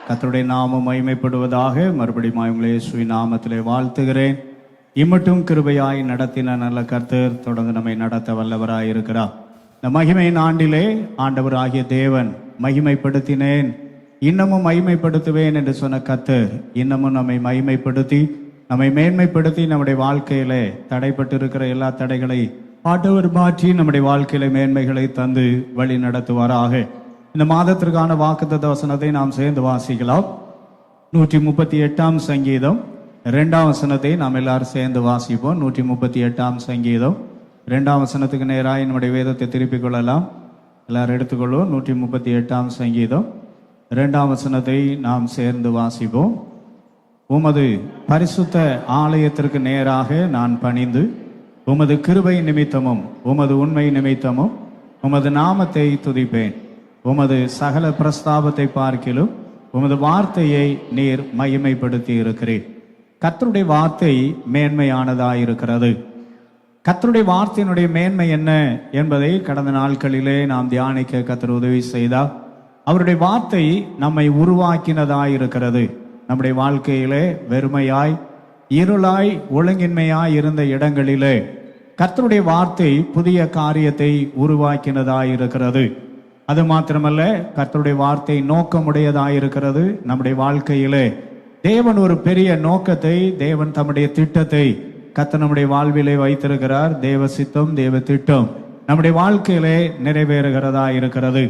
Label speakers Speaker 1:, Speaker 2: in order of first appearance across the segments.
Speaker 1: கர்த்தருடைய நாமம் மகிமைப்படுவதாக. மறுபடியும் உங்களை இயேசுவின் நாமத்திலே வாழ்த்துகிறேன். இம்மட்டும் கிருபையாய் நடத்தின நல்ல கர்த்தர் தொடர்ந்து நம்மை நடத்த வல்லவராய் இருக்கிறார். இந்த மகிமையின் ஆண்டிலே ஆண்டவர் ஆகிய தேவன் மகிமைப்படுத்தினேன், இன்னமும் மகிமைப்படுத்துவேன் என்று சொன்ன கர்த்தர் இன்னமும் நம்மை மகிமைப்படுத்தி நம்மை மேன்மைப்படுத்தி நம்முடைய வாழ்க்கையிலே தடைப்பட்டு இருக்கிற எல்லா தடைகளை ஆண்டவர் மாற்றி நம்முடைய வாழ்க்கையில மேன்மைகளை தந்து வழி நடத்துவாராக. இந்த மாதத்திற்கான வாக்குத்தத்த வசனத்தை நாம் சேர்ந்து வாசிக்கலாம். 138 சங்கீதம் 2 வசனத்தை நாம் எல்லாரும் சேர்ந்து வாசிப்போம். 138 சங்கீதம் 2 வசனத்துக்கு நேராக நம்முடைய வேதத்தை திருப்பிக் கொள்ளலாம். எல்லாரும் எடுத்துக்கொள்வோம். 138 சங்கீதம் 2 வசனத்தை நாம் சேர்ந்து வாசிப்போம். உமது பரிசுத்த ஆலயத்திற்கு நேராக நான் பணிந்து உமது கிருபை நிமித்தமும் உமது உண்மை நிமித்தமும் உமது நாமத்தை துதிப்பேன். உமது சகல பிரஸ்தாபத்தை பார்க்கிலும் உமது வார்த்தையை நீர் மகிமைப்படுத்தி இருக்கிறீர். கர்த்தருடைய வார்த்தை மேன்மையானதாயிருக்கிறது. கர்த்தருடைய வார்த்தையினுடைய மேன்மை என்ன என்பதை கடந்த நாட்களிலே நாம் தியானிக்க கர்த்தர் உதவி செய்தார். அவருடைய வார்த்தை நம்மை உருவாக்கினதாயிருக்கிறது. நம்முடைய வாழ்க்கையிலே வெறுமையாய் இருளாய் ஒழுங்கின்மையாய் இருந்த இடங்களிலே கர்த்தருடைய வார்த்தை புதிய காரியத்தை உருவாக்கினதாயிருக்கிறது. அது மாத்திரமல்ல, கர்த்தருடைய வார்த்தை நோக்கமுடையதாயிருக்கிறது. நம்முடைய வாழ்க்கையிலே தேவன் ஒரு பெரிய நோக்கத்தை, தேவன் தம்முடைய திட்டத்தை கர்த்தர் நம்முடைய வாழ்விலே வைத்திருக்கிறார். தேவ சித்தம், தேவ திட்டம் நம்முடைய வாழ்க்கையிலே நிறைவேறுகிறதா இருக்கிறது.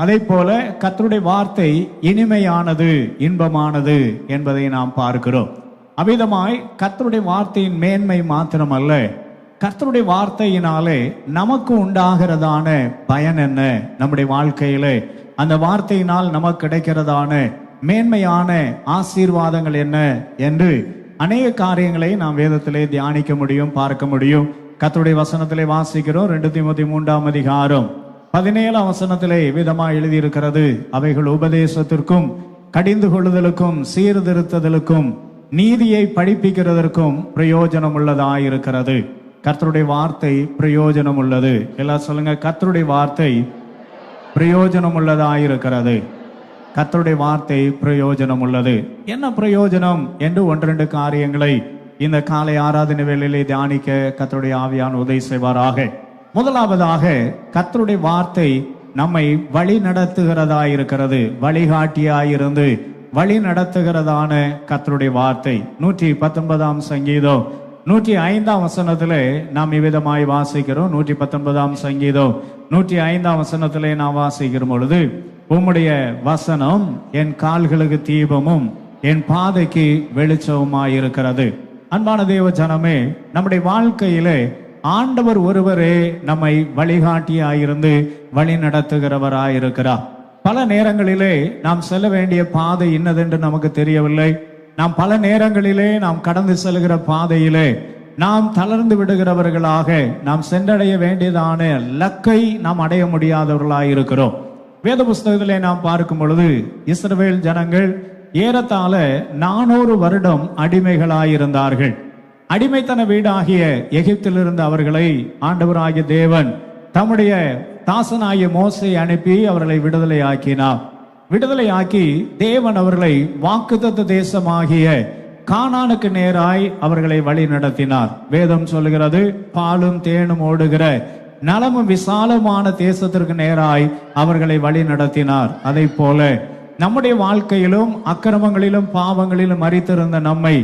Speaker 1: அதே போல கர்த்தருடைய வார்த்தை இனிமையானது, இன்பமானது என்பதை நாம் பார்க்கிறோம். அவ்விதமாய் கர்த்தருடைய வார்த்தையின் மேன்மை மாத்திரமல்ல, கர்த்தருடைய வார்த்தையினாலே நமக்கு உண்டாகிறதான பயன் என்ன, நம்முடைய வாழ்க்கையிலே அந்த வார்த்தையினால் நமக்கு கிடைக்கிறதான மேன்மையான ஆசீர்வாதங்கள் என்ன என்று அநேக காரியங்களை நாம் வேதத்திலே தியானிக்க முடியும், பார்க்க முடியும். கர்த்தருடைய வசனத்திலே வாசிக்கிறோம். 2 தீமோத்தேயு 3 அதிகாரம் 17 வசனத்திலே விதமாக எழுதியிருக்கிறது. அவைகள் உபதேசத்திற்கும் கடிந்து கொள்ளுதலுக்கும் சீர்திருத்தலுக்கும் நீதியை படிப்பிக்கிறதற்கும் பிரயோஜனம் உள்ளதாயிருக்கிறது. கர்த்தருடைய வார்த்தை பிரயோஜனம் உள்ளது. எல்லாம் சொல்லுங்க, கர்த்தருடைய வார்த்தை பிரயோஜனம் உள்ளதாயிருக்கிறது. கர்த்தருடைய வார்த்தை பிரயோஜனம் உள்ளது. என்ன பிரயோஜனம் என்று 1-2 காரியங்களை இந்த காலை ஆராதனை வேளையிலே தியானிக்க கர்த்தருடைய ஆவியான உதவி செய்வாராக. முதலாவதாக, கர்த்தருடைய வார்த்தை நம்மை வழி நடத்துகிறதாயிருக்கிறது. வழிகாட்டியாயிருந்து வழி நடத்துகிறதான கர்த்தருடைய வார்த்தை. 119 சங்கீதம் 105 வசனத்திலே நாம் இவ்விதமாய் வாசிக்கிறோம். 119 சங்கீதம் 105 வசனத்திலே நாம் வாசிக்கிற பொழுது, உம்முடைய வசனம் என் கால்களுக்கு தீபமும் என் பாதைக்கு வெளிச்சமுமாயிருக்கிறது. அன்பான தேவ ஜனமே, நம்முடைய வாழ்க்கையிலே ஆண்டவர் ஒருவரே நம்மை வழிகாட்டியாயிருந்து வழி நடத்துகிறவராயிருக்கிறார். பல நேரங்களிலே நாம் செல்ல வேண்டிய பாதை இன்னதென்று நமக்கு தெரியவில்லை. நாம் பல நேரங்களிலே நாம் கடந்து செல்கிற பாதையிலே நாம் தளர்ந்து விடுகிறவர்களாக, நாம் சென்றடைய வேண்டியதான லக்கை நாம் அடைய முடியாதவர்களாக இருக்கிறோம். வேத புஸ்தகத்திலே நாம் பார்க்கும் பொழுது, இஸ்ரவேல் ஜனங்கள் ஏறத்தாழ 400 வருடம் அடிமைகளாயிருந்தார்கள். அடிமைத்தன வீடாகிய எகிப்திலிருந்து அவர்களை ஆண்டவராகிய தேவன் தம்முடைய தாசனாகிய மோசே அனுப்பி அவர்களை விடுதலை ஆக்கினார். விடுதலை ஆக்கி தேவன் அவர்களை வாக்குத்தத்த தேசமாகிய கானானுக்கு நேராய் அவர்களை வழி நடத்தினார். வேதம் சொல்லுகிறது, பாலும் தேனும் ஓடுகிற நலமும் விசாலமான தேசத்திற்கு நேராய் அவர்களை வழி நடத்தினார். அதை போல நம்முடைய வாழ்க்கையிலும் அக்கிரமங்களிலும் பாவங்களிலும் மரித்திருந்த நம்மை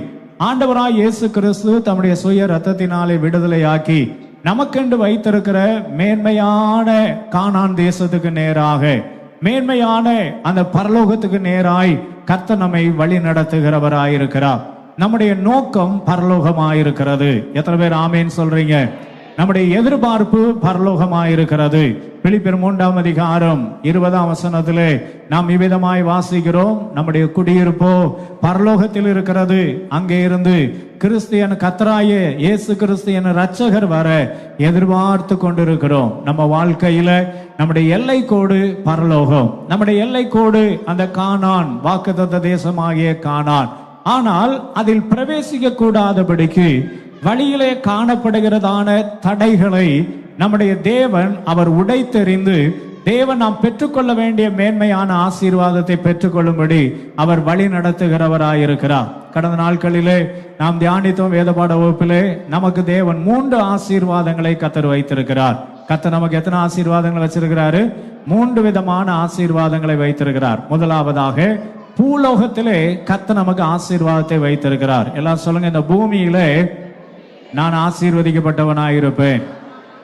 Speaker 1: ஆண்டவராய் இயேசு கிறிஸ்து தம்முடைய சுய ரத்தத்தினாலே விடுதலையாக்கி நமக்கென்று வைத்திருக்கிற மேன்மையான கானான் தேசத்துக்கு நேராக, மேன்மையான அந்த பரலோகத்துக்கு நேராய் கர்த்தர் நம்மை வழி நடத்துகிறவராயிருக்கிறார். நம்முடைய நோக்கம் பரலோகமாயிருக்கிறது. எத்தனை பேர் ஆமேன் சொல்றீங்க? நம்முடைய எதிர்பார்ப்பு பரலோகமாயிருக்கிறது. பிலிப்பியர் 3 அதிகாரம் 20 வசனத்திலே நாம் இவ்விதமாய் வாசிக்கிறோம், நம்முடைய குடியிருப்போ பரலோகத்தில் இருக்கிறது. அங்கே இருந்து கிறிஸ்தியன் கர்த்தராகிய இயேசு கிறிஸ்தியன் இரட்சகர் வர எதிர்பார்த்து கொண்டிருக்கிறோம். நம்ம வாழ்க்கையில நம்முடைய எல்லை கோடு பரலோகம், நம்முடைய எல்லை கோடு அந்த கானான், வாக்குத்தத்த தேசமாகிய கானான். ஆனால் அதில் பிரவேசிக்க கூடாதபடிக்கு வழியிலே காணப்படுகிறதான தடைகளை நம்முடைய தேவன் அவர் உடைத்தெறிந்து தேவன் நாம் பெற்றுக்கொள்ள வேண்டிய மேன்மையான ஆசீர்வாதத்தை பெற்றுக்கொள்ளும்படி அவர் வழி நடத்துகிறவராயிருக்கிறார். கடந்த நாட்களிலே நாம் தியானித்தோம் வேதபாட வகுப்பிலே நமக்கு தேவன் 3 ஆசீர்வாதங்களை கர்த்தர் வைத்திருக்கிறார். கர்த்தர் நமக்கு எத்தனை ஆசீர்வாதங்களை வச்சிருக்கிறாரு? 3 விதமான ஆசீர்வாதங்களை வைத்திருக்கிறார். முதலாவதாக பூலோகத்திலே கர்த்தர் நமக்கு ஆசீர்வாதத்தை வைத்திருக்கிறார். எல்லாம் சொல்லுங்க, இந்த பூமியிலே நான் ஆசீர்வதிக்கப்பட்டவனாயிருப்பேன்.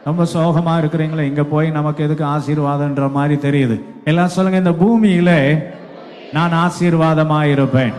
Speaker 1: ரொம்ப சோகமா இருக்கிறீங்களா? இங்க போய் நமக்கு எதுக்கு ஆசீர்வாதம்ன்ற மாதிரி தெரியுது. எல்லாம் சொல்லுங்க, இந்த பூமியில நான் ஆசீர்வாதமாயிருப்பேன்.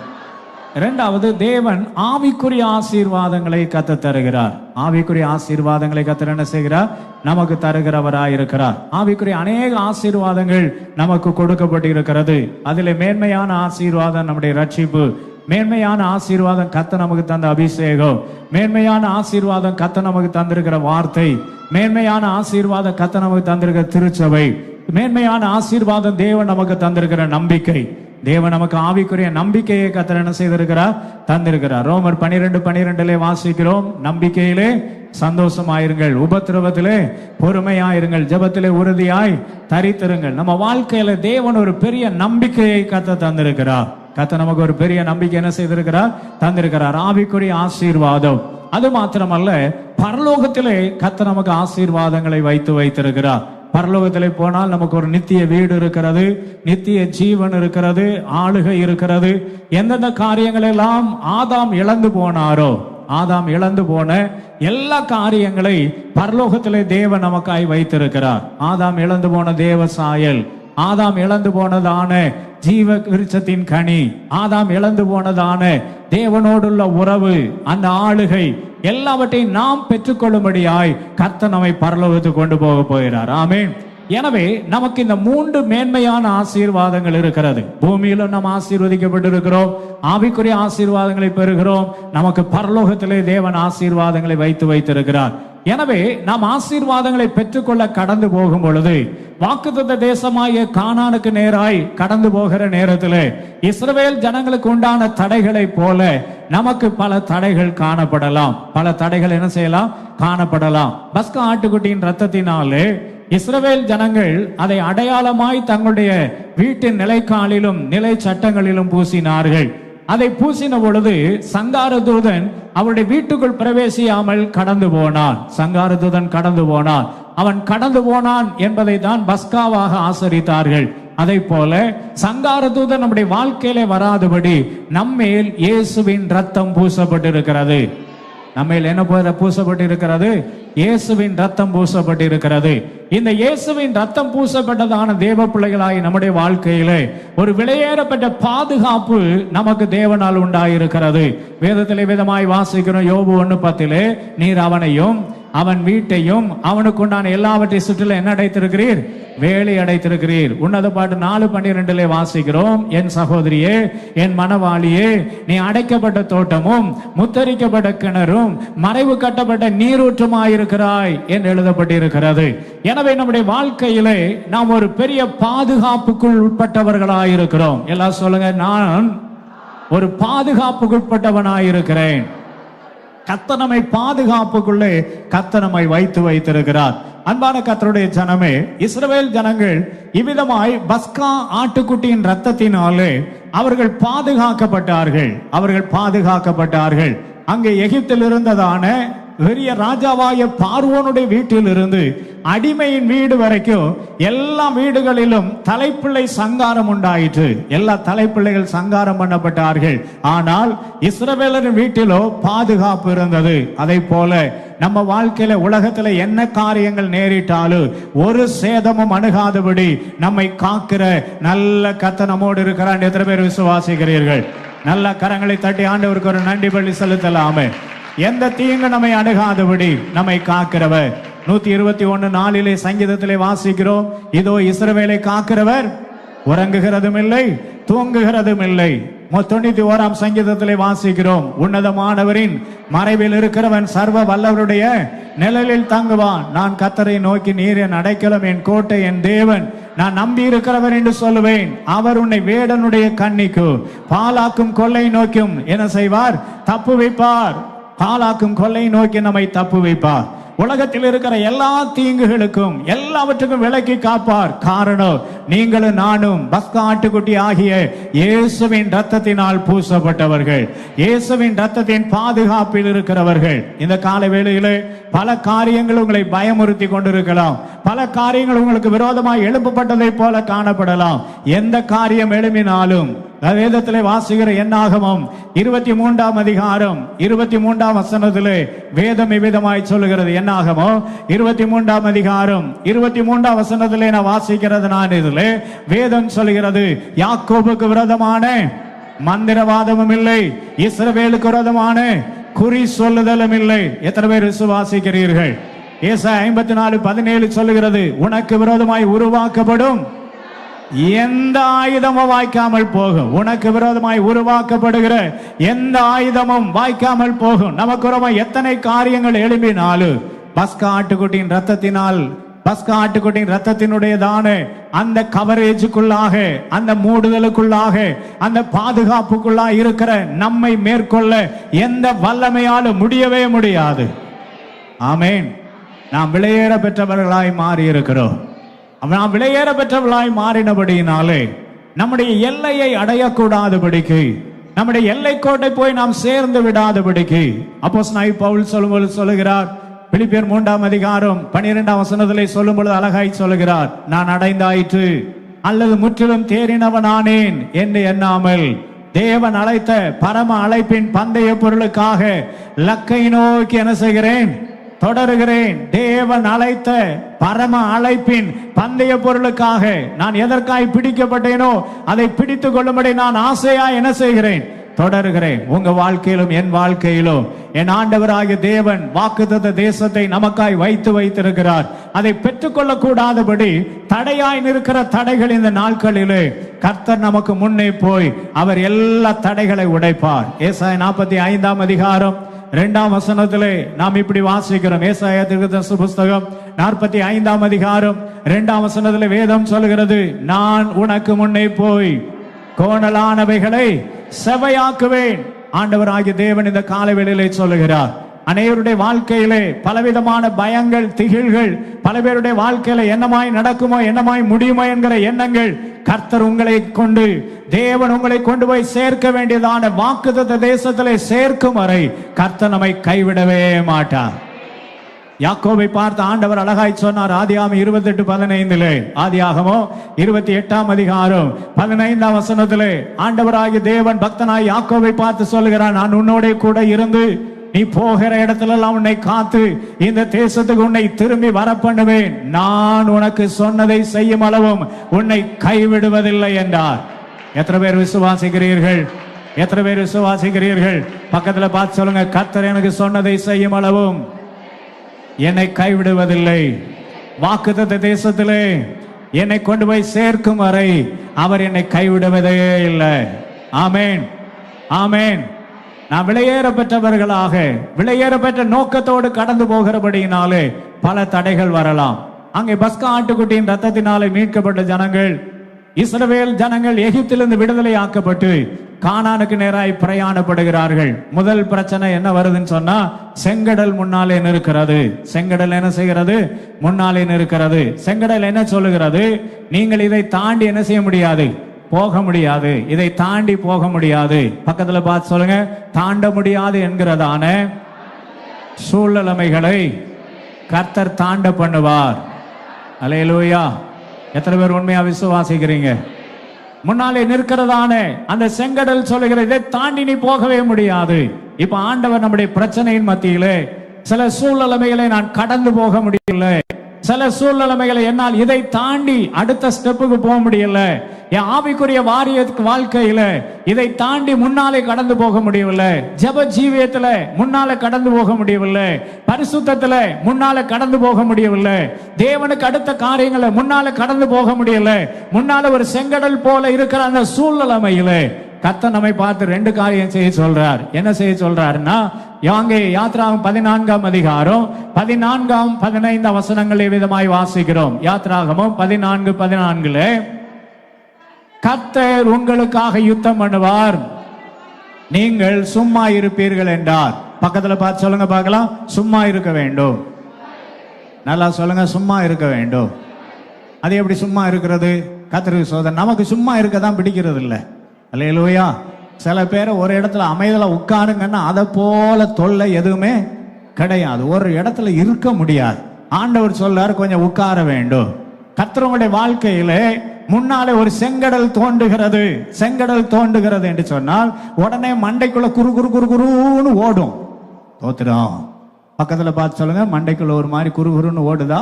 Speaker 1: இரண்டாவது, தேவன் ஆவிக்குரிய ஆசீர்வாதங்களை கத்த தருகிறார். ஆவிக்குரிய ஆசீர்வாதங்களை கத்தர் என்ன செய்கிறார்? நமக்கு தருகிறவராயிருக்கிறார். ஆவிக்குரிய அநேக ஆசீர்வாதங்கள் நமக்கு கொடுக்கப்பட்டிருக்கிறது. அதில் மேன்மையான ஆசீர்வாதம் நம்முடைய ரட்சிப்பு, மேன்மையான ஆசீர்வாதம் கத்த நமக்கு தந்த அபிஷேகம், மேன்மையான ஆசீர்வாதம் கத்த நமக்கு தந்திருக்கிற வார்த்தை, மேன்மையான ஆசீர்வாதம் கத்த நமக்கு தந்திருக்கிற திருச்சபை, மேன்மையான ஆசீர்வாதம் தேவன் நமக்கு தந்திருக்கிற நம்பிக்கை. தேவன் நமக்கு ஆவிக்குரிய நம்பிக்கையை கத்தர் என்ன செய்திருக்கிறார்? தந்திருக்கிறார். ரோமர் 12:12 வாசிக்கிறோம், நம்பிக்கையிலே சந்தோஷமாயிருங்கள், உபத்திரவத்திலே பொறுமையாயிருங்கள், ஜெபத்திலே உறுதியாய் தரித்திருங்கள். நம்ம வாழ்க்கையில தேவன் ஒரு பெரிய நம்பிக்கையை கத்த தந்திருக்கிறார். கத்த நமக்கு ஒரு பெரிய நம்பிக்கை என்ன செய்திருக்கிறார்? தந்திருக்கிறார். ஆவிக்குரிய ஆசீர்வாதம். அது மாத்திரமல்ல, பரலோகத்திலே கத்த நமக்கு ஆசீர்வாதங்களை வைத்திருக்கிறார். பரலோகத்திலே போனால் நமக்கு ஒரு நித்திய வீடு இருக்கிறது, நித்திய ஜீவன் இருக்கிறது, ஆளுகை இருக்கிறது. எந்தெந்த காரியங்கள் எல்லாம் ஆதாம் இழந்து போனாரோ, ஆதாம் இழந்து போன எல்லா காரியங்களை பரலோகத்திலே தேவன் நமக்காய் வைத்திருக்கிறார். ஆதாம் இழந்து போன தேவ சாயல், ஆதாம் இழந்து போனதான ஜீவ விருட்சத்தின் கனி, ஆதாம் இழந்து போனதான தேவனோடுள்ள உறவு, அந்த ஆளுகை எல்லாவற்றையும் நாம் பெற்றுக்கொள்ளும்படியாய் கர்த்தர் நம்மை பரலோகத்துக்கு கொண்டு போக போகிறார். ஆமென். எனவே நமக்கு இந்த 3 மேன்மையான ஆசீர்வாதங்கள் இருக்கிறது. பூமியிலும் நாம் ஆசீர்வதிக்கப்பட்டிருக்கிறோம், ஆவிக்குரிய ஆசீர்வாதங்களை பெறுகிறோம், நமக்கு பரலோகத்திலே தேவன் ஆசீர்வாதங்களை வைத்திருக்கிறார். எனவே நாம் ஆசீர்வாதங்களை பெற்றுக்கொள்ள கடந்து போகும் பொழுது, வாக்குத்தத்த தேசமாகிய கானானுக்கு நேராய் கடந்து போகிற நேரத்திலே இஸ்ரவேல் ஜனங்களுக்கு உண்டான தடைகளை போல நமக்கு பல தடைகள் காணப்படலாம். பல தடைகள் என்ன செய்யலாம்? காணப்படலாம். பஸ்கா ஆட்டுக்குட்டியின் ரத்தத்தினாலே இஸ்ரவேல் ஜனங்கள் அதை அடையாளமாய் தங்களுடைய வீட்டின் நிலைக்காலிலும் நிலை சட்டங்களிலும் பூசினார்கள். அதை பூசின பொழுது சங்கார தூதன் அவருடைய வீட்டுக்குள் பிரவேசியாமல் கடந்து போனான். சங்கார தூதன் கடந்து போனான். அவன் கடந்து போனான் என்பதை தான் பஸ்காவாக ஆசரித்தார்கள். அதை போல சங்கார தூதன் நம்முடைய வாழ்க்கையிலே வராதபடி நம்மேல் இயேசுவின் ரத்தம் பூசப்பட்டிருக்கிறது. நம்மேல் என்ன பூசப்பட்டிருக்கிறது? இயேசுவின் ரத்தம் பூசப்பட்டிருக்கிறது. இந்த இயேசுவின் ரத்தம் பூசப்பட்டதான தேவ பிள்ளைகளாய் நம்முடைய வாழ்க்கையிலே ஒரு விலையேறப்பட்ட பாதுகாப்பு நமக்கு தேவனால் உண்டாயிருக்கிறது. வேதத்திலே விதமாய் வாசிக்கிறோம். யோபு 1:10 நீர் அவனையும் அவன் வீட்டையும் அவனுக்கு உண்டான எல்லாவற்றை சுற்றில என்ன அடைத்திருக்கிறீர்? வேலி அடைத்திருக்கிறீர். உன்னத பாட்டு 4:12 வாசிக்கிறோம். என் சகோதரியே, என் மனவாளியே, நீ அடைக்கப்பட்ட தோட்டமும் முத்தரிக்கப்பட்ட கிணறும் மறைவு கட்டப்பட்ட நீரூற்றுமாயிருக்கிறாய் என்று எழுதப்பட்டிருக்கிறது. எனவே நம்முடைய வாழ்க்கையிலே நாம் ஒரு பெரிய பாதுகாப்புக்குள் உட்பட்டவர்களாயிருக்கிறோம். எல்லாம் சொல்லுங்க, நான் ஒரு பாதுகாப்புக்குட்பட்டவனாயிருக்கிறேன். கர்த்தர் நம்மை பாதுகாப்புக்குள்ளே கர்த்தர் நம்மை வைத்திருக்கிறார். அன்பான கர்த்தருடைய ஜனமே, இஸ்ரவேல் ஜனங்கள் இவ்விதமாய் பஸ்கா ஆட்டுக்குட்டியின் ரத்தத்தினாலே அவர்கள் பாதுகாக்கப்பட்டார்கள். அங்கே எகிப்தில் இருந்ததான பெரிய ராஜாவாய பார்வோனுடைய வீட்டில் இருந்து அடிமையின் வீடு வரைக்கும் எல்லா வீடுகளிலும் தலைப்பிள்ளை சங்காரம் உண்டாயிற்று. எல்லா தலைப்பிள்ளைகள் சங்காரம் பண்ணப்பட்டார்கள். ஆனால் இஸ்ரவேலரின் வீட்டிலோ பாதுகாப்பு இருந்தது. அதை போல நம்ம வாழ்க்கையில உலகத்துல என்ன காரியங்கள் நேரிட்டாலும் ஒரு சேதமும் அணுகாதபடி நம்மை காக்கிற நல்ல கர்த்தர் நம்மோடு இருக்கிறார். எத்தனை பேர் விசுவாசிக்கிறீர்கள்? நல்ல கரங்களை தட்டி ஆண்டவருக்கு ஒரு நன்றி பலி செலுத்தலாமே. எந்த தீங்கு நம்மை அணுகாதபடி நம்மை காக்கிறவர். 121:4 சங்கீதத்திலே வாசிக்கிறோம். இதோ இஸ்ரவேலை காக்கிறவர் உறங்குகிறதும் இல்லை, தூங்குகிறதும் இல்லை. 91 சங்கீதத்திலே வாசிக்கிறோம். உன்னதமானவரின் மறைவில் இருக்கிறவன் சர்வ வல்லவருடைய நிழலில் தங்குவான். நான் கர்த்தரை நோக்கி, நீர் என் அடைக்கலம், என் கோட்டை, என் தேவன், நான் நம்பி இருக்கிறவர் என்று சொல்லுவேன். அவர் உன்னை வேடனுடைய கண்ணிக்கு பாலாக்கும் கொள்ளை நோக்கும் என்ன செய்வார்? தப்பு வைப்பார். பாலாக்கும் கொள்ளை நோக்கி நம்மை தப்பு வைப்பார். உலகத்தில் இருக்கிற எல்லா தீங்குகளுக்கும் எல்லாவற்றுக்கும் விலக்கி காப்பார். காரணம், நீங்களும் நானும் பஸ்கா ஆட்டுக்குட்டி ஆகிய இயேசுவின் ரத்தத்தினால் பூசப்பட்டவர்கள், இயேசுவின் ரத்தத்தின் பாதுகாப்பில் இருக்கிறவர்கள். இந்த கால வேளையிலே பல காரியங்கள் உங்களை பயமுறுத்தி கொண்டிருக்கலாம், பல காரியங்கள் உங்களுக்கு விரோதமாக எழுப்பப்பட்டதை போல காணப்படலாம். எந்த காரியம் எழுப்பினாலும் வேதத்திலே வாசிக்கிற என்னாகமம் 23ஆம் அதிகாரம் 23ஆம் வசனத்திலே வேதம் இவ்விதமாய் சொல்லுகிறது. என்னாகமோ 23ஆம் அதிகாரம் 23ஆம் வசனத்திலே நான் வாசிக்கிறது. நான் இதிலே வேதம் சொல்லுகிறது, யாக்கோபுக்கு விரோதமான மந்திரவாதமும் இல்லை, இஸ்ரவேலுக்கு விரோதமான குறி சொல்லுதலும் இல்லை. எத்தனை பேர் விசுவாசிக்கிறீர்கள்? ஏசாயா 54:17 சொல்லுகிறது, உனக்கு விரோதமாய் உருவாக்கப்படும் எந்த ஆயுதமும் வாய்க்காமல் போகும். உனக்கு விரோதமாய் உருவாக்கப்படுகிற எந்த ஆயுதமும் வாய்க்காமல் போகும். நமக்கு விரோதமாய் எத்தனை காரியங்கள் எழும்பினாலும் பஸ்கா ஆட்டுக்குட்டியின் ரத்தத்தினால், பஸ்கா ஆட்டுக்குட்டியின் ரத்தத்தினுடையதான அந்த கவரேஜுக்குள்ளாக, அந்த மூடுதலுக்குள்ளாக, அந்த பாதுகாப்புக்குள்ளாக இருக்கிற நம்மை மேற்கொள்ள எந்த வல்லமையாலும் முடியவே முடியாது. ஆமென். நாம் விலையேற பெற்றவர்களாய் மாறி இருக்கிறோம். நாம் விலையேற பெற்றவர்களாய் மாறினபடியினாலே நம்முடைய எல்லையை அடையக்கூடாதபடிக்கு, நம்முடைய எல்லைக்கோட்டை போய் நாம் சேர்ந்து விடாதபடிக்கு அப்போஸ்தலனாகிய பவுல் சொல்லுகிறார். பிலிப்பியர் 3ஆம் அதிகாரம் 12ஆம் வசனத்திலே சொல்லும் பொழுது அழகாய் சொல்லுகிறார், நான் அடைந்தாயிற்று அல்லது முற்றிலும் தேறினவனானேன் என்று எண்ணாமல் தேவன் அழைத்த பரம அழைப்பின் பந்தய பொருளுக்காக லக்கை நோக்கி என்ன செய்கிறேன்? தொடருகிறேன். தேவன் அழைத்த பரம அழைப்பின் பந்தய பொருளுக்காக நான் எதற்காய் பிடிக்கப்பட்டேனோ அதை பிடித்துக் கொள்ளும்படி நான் ஆசையா என்ன செய்கிறேன்? தொடருகிறேன். உங்க வாழ்க்கையிலும் என் வாழ்க்கையிலும் என் ஆண்டவராகிய தேவன் வாக்குத்தத்த தேசத்தை நமக்காய் வைத்திருக்கிறார். அதை பெற்றுக்கொள்ள கூடாதபடி தடையாய் நிற்கிற தடைகள் இந்த நாட்களிலே கர்த்தர் நமக்கு முன்னே போய் அவர் எல்லா தடைகளை உடைப்பார். ஏசாயா 45ஆம் அதிகாரம் 2ஆம் வசனத்திலே நாம் இப்படி வாசிக்கிறோம். ஏசாயா தீர்க்கதரிசி புஸ்தகம் 45ஆம் அதிகாரம் 2ஆம் வசனத்திலே வேதம் சொல்கிறது, நான் உனக்கு முன்னே போய் கோணலானவைகளை செவையாக்குவேன். ஆண்டவராகிய தேவன் இந்த காலவேளையிலே சொல்லுகிறார். அனைவருடைய வாழ்க்கையிலே பலவிதமான பயங்கள், திகில்கள், பல பேருடைய வாழ்க்கையில என்னமாய் நடக்குமோ, என்னமாய் முடியுமோ என்கிற எண்ணங்கள் கர்த்தர் உங்களை கொண்டு, தேவன் உங்களை கொண்டு போய் சேர்க்க வேண்டியதான வாக்குத்தத்த தேசத்திலே சேர்க்கும் வரை கர்த்தர் நம்மை கைவிடவே மாட்டார். யாக்கோபை பார்த்து ஆண்டவர் அழகாய் சொன்னார். ஆதியாகமம் 28:15 ஆதியாகமோ 28ஆம் அதிகாரம் 15ஆம் வசனத்திலே ஆண்டவராகிய தேவன் பக்தனாய் யாக்கோபை பார்த்து சொல்லுகிறான், நான் உன்னோட கூட இருந்து நீ போகிற இடத்துல எல்லாம் உன்னை காத்து இந்த தேசத்துக்கு உன்னை திரும்பி வர பண்ணுவேன். நான் உனக்கு சொன்னதை செய்யும் அளவும் உன்னை கைவிடுவதில்லை என்றார். எத்தனை பேர் விசுவாசிக்கிறீர்கள்? எத்தனை பேர் விசுவாசிக்கிறீர்கள்? பக்கத்துல பார்த்து சொல்லுங்க, கர்த்தர் எனக்கு சொன்னதை செய்யும் அளவும் என்னை கைவிடுவதில்லை. வாக்குத்தத்த தேசத்திலே என்னை கொண்டு போய் சேர்க்கும் வரை அவர் என்னை கைவிடுவதே இல்லை. ஆமேன், ஆமேன். நான் விலையேற பெற்றவர்களாக, விலையேற பெற்ற நோக்கத்தோடு கடந்து போகிறபடியினாலே பல தடைகள் வரலாம். அங்கே பஸ்கா ஆட்டுக்குட்டியின் ரத்தத்தினாலே மீட்கப்பட்ட ஜனங்கள், இஸ்ரவேல் ஜனங்கள் எகிப்திலிருந்து விடுதலை ஆக்கப்பட்டு கானானுக்கு நேராய் பிரயாணப்படுகிறார்கள். முதல் பிரச்சனை என்ன வருதுன்னு சொன்னா, செங்கடல் முன்னாலே நிற்கிறது. செங்கடல் என்ன செய்கிறது? முன்னாலே நிற்கிறது. செங்கடல் என்ன சொல்லுகிறது? நீங்கள் இதை தாண்டி என்ன செய்ய முடியாது? போக முடியாது. இதை தாண்டி போக முடியாது. பக்கத்துல பார்த்து சொல்லுங்க, தாண்ட முடியாது என்கிறதான சூழ்நிலைமைகளை கர்த்தர் தாண்ட பண்ணுவார். அல்லேலூயா. எத்தனை பேர் உண்மையா விசுவாசிக்கிறீங்க? முன்னாலே நிற்கிறதான அந்த செங்கடல் சொல்லுகிற இதை தாண்டி நீ போகவே முடியாது. இப்ப ஆண்டவர் நம்முடைய பிரச்சனையின் மத்தியிலே சில சூழ்நிலைமைகளை நான் கடந்து போக முடியல, சில சூழ்நிலைமைகளை என்னால் இதை தாண்டி அடுத்த ஸ்டெப்புக்கு போக முடியல, என் ஆவிக்குரிய வாழ்க்கையில இதை தாண்டி முன்னாலே கடந்து போக முடியவில்லை, ஜெப ஜீவியத்துல முன்னால கடந்து போக முடியவில்லை, பரிசுத்தத்துல முன்னால கடந்து போக முடியவில்லை, தேவனுக்கு அடுத்த காரியங்களை முன்னால கடந்து போக முடியல, முன்னால ஒரு செங்கடல் போல இருக்கிற அந்த சூழ்நிலைமையில கர்த்தர் நம்மை பார்த்து ரெண்டு காரியம் செய்ய சொல்றார். என்ன செய்ய சொல்றாருன்னா, யாத்ராகமம் 14ஆம் அதிகாரம் 14ஆம் 15ஆம் வசனங்களை விதமாய் வாசிக்கிறோம். யாத்ராகமம் 14:14 கர்த்தர் உங்களுக்காக யுத்தம் பண்ணுவார், நீங்கள் சும்மா இருப்பீர்கள் என்றார். பக்கத்துல பார்த்து சொல்லுங்க பார்க்கலாம், சும்மா இருக்க வேண்டும். நல்லா சொல்லுங்க, சும்மா இருக்க வேண்டும். அது எப்படி சும்மா இருக்கிறது? கர்த்தருக்கு சோதனை. நமக்கு சும்மா இருக்க தான் பிடிக்கிறது இல்லை. அல்லேலூயா. சில பேரை ஒரு இடத்துல அமைதலா உட்காருங்கன்னா அதை போல தொல்லை எதுவுமே கிடையாது. ஒரு இடத்துல இருக்க முடியாது. ஆண்டவர் சொல்றாரு கொஞ்சம் உட்கார வேண்டும். கர்த்தருடைய வாழ்க்கையில முன்னாலே ஒரு செங்கடல் தோன்றுகிறது. செங்கடல் தோன்றுகிறது என்று சொன்னால் உடனே மண்டைக்குள்ள குறு குறு குறு குருன்னு ஓடும். தோத்துடும். பக்கத்துல பார்த்து சொல்லுங்க, மண்டைக்குள்ள ஒரு மாதிரி குறுகுறுன்னு ஓடுதா?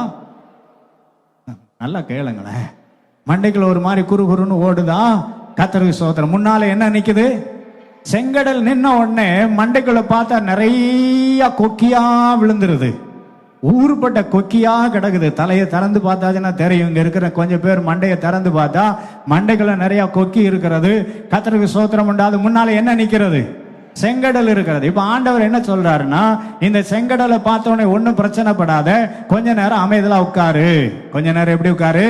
Speaker 1: நல்லா கேளுங்களேன். மண்டைக்குள்ள ஒரு மாதிரி குறுகுறுன்னு ஓடுதா? கர்த்தருக்கு ஸ்தோத்திரம். முன்னால என்ன நிக்குது? செங்கடல். நின்ன உடனே மண்டைக்குள்ள பார்த்தா நிறைய கொக்கியா விழுந்துருது. ஊறுபட்ட கொக்கியா கிடக்குது. தலையை திறந்து பார்த்தாச்சுன்னா தெரியும். இங்க இருக்கிற கொஞ்சம் பேர் மண்டையை திறந்து பார்த்தா மண்டைக்குள்ள நிறைய கொக்கி இருக்கிறது. கர்த்தருக்கு ஸ்தோத்திரம் உண்டு. அது முன்னால என்ன நிக்கிறது? செங்கடல் இருக்கிறது. இப்ப ஆண்டவர் என்ன சொல்றாருன்னா, இந்த செங்கடலை பார்த்த உடனே ஒன்னும் பிரச்சனைப்படாத, கொஞ்ச நேரம் அமைதலா உட்காரு. கொஞ்ச நேரம் எப்படி உட்காரு?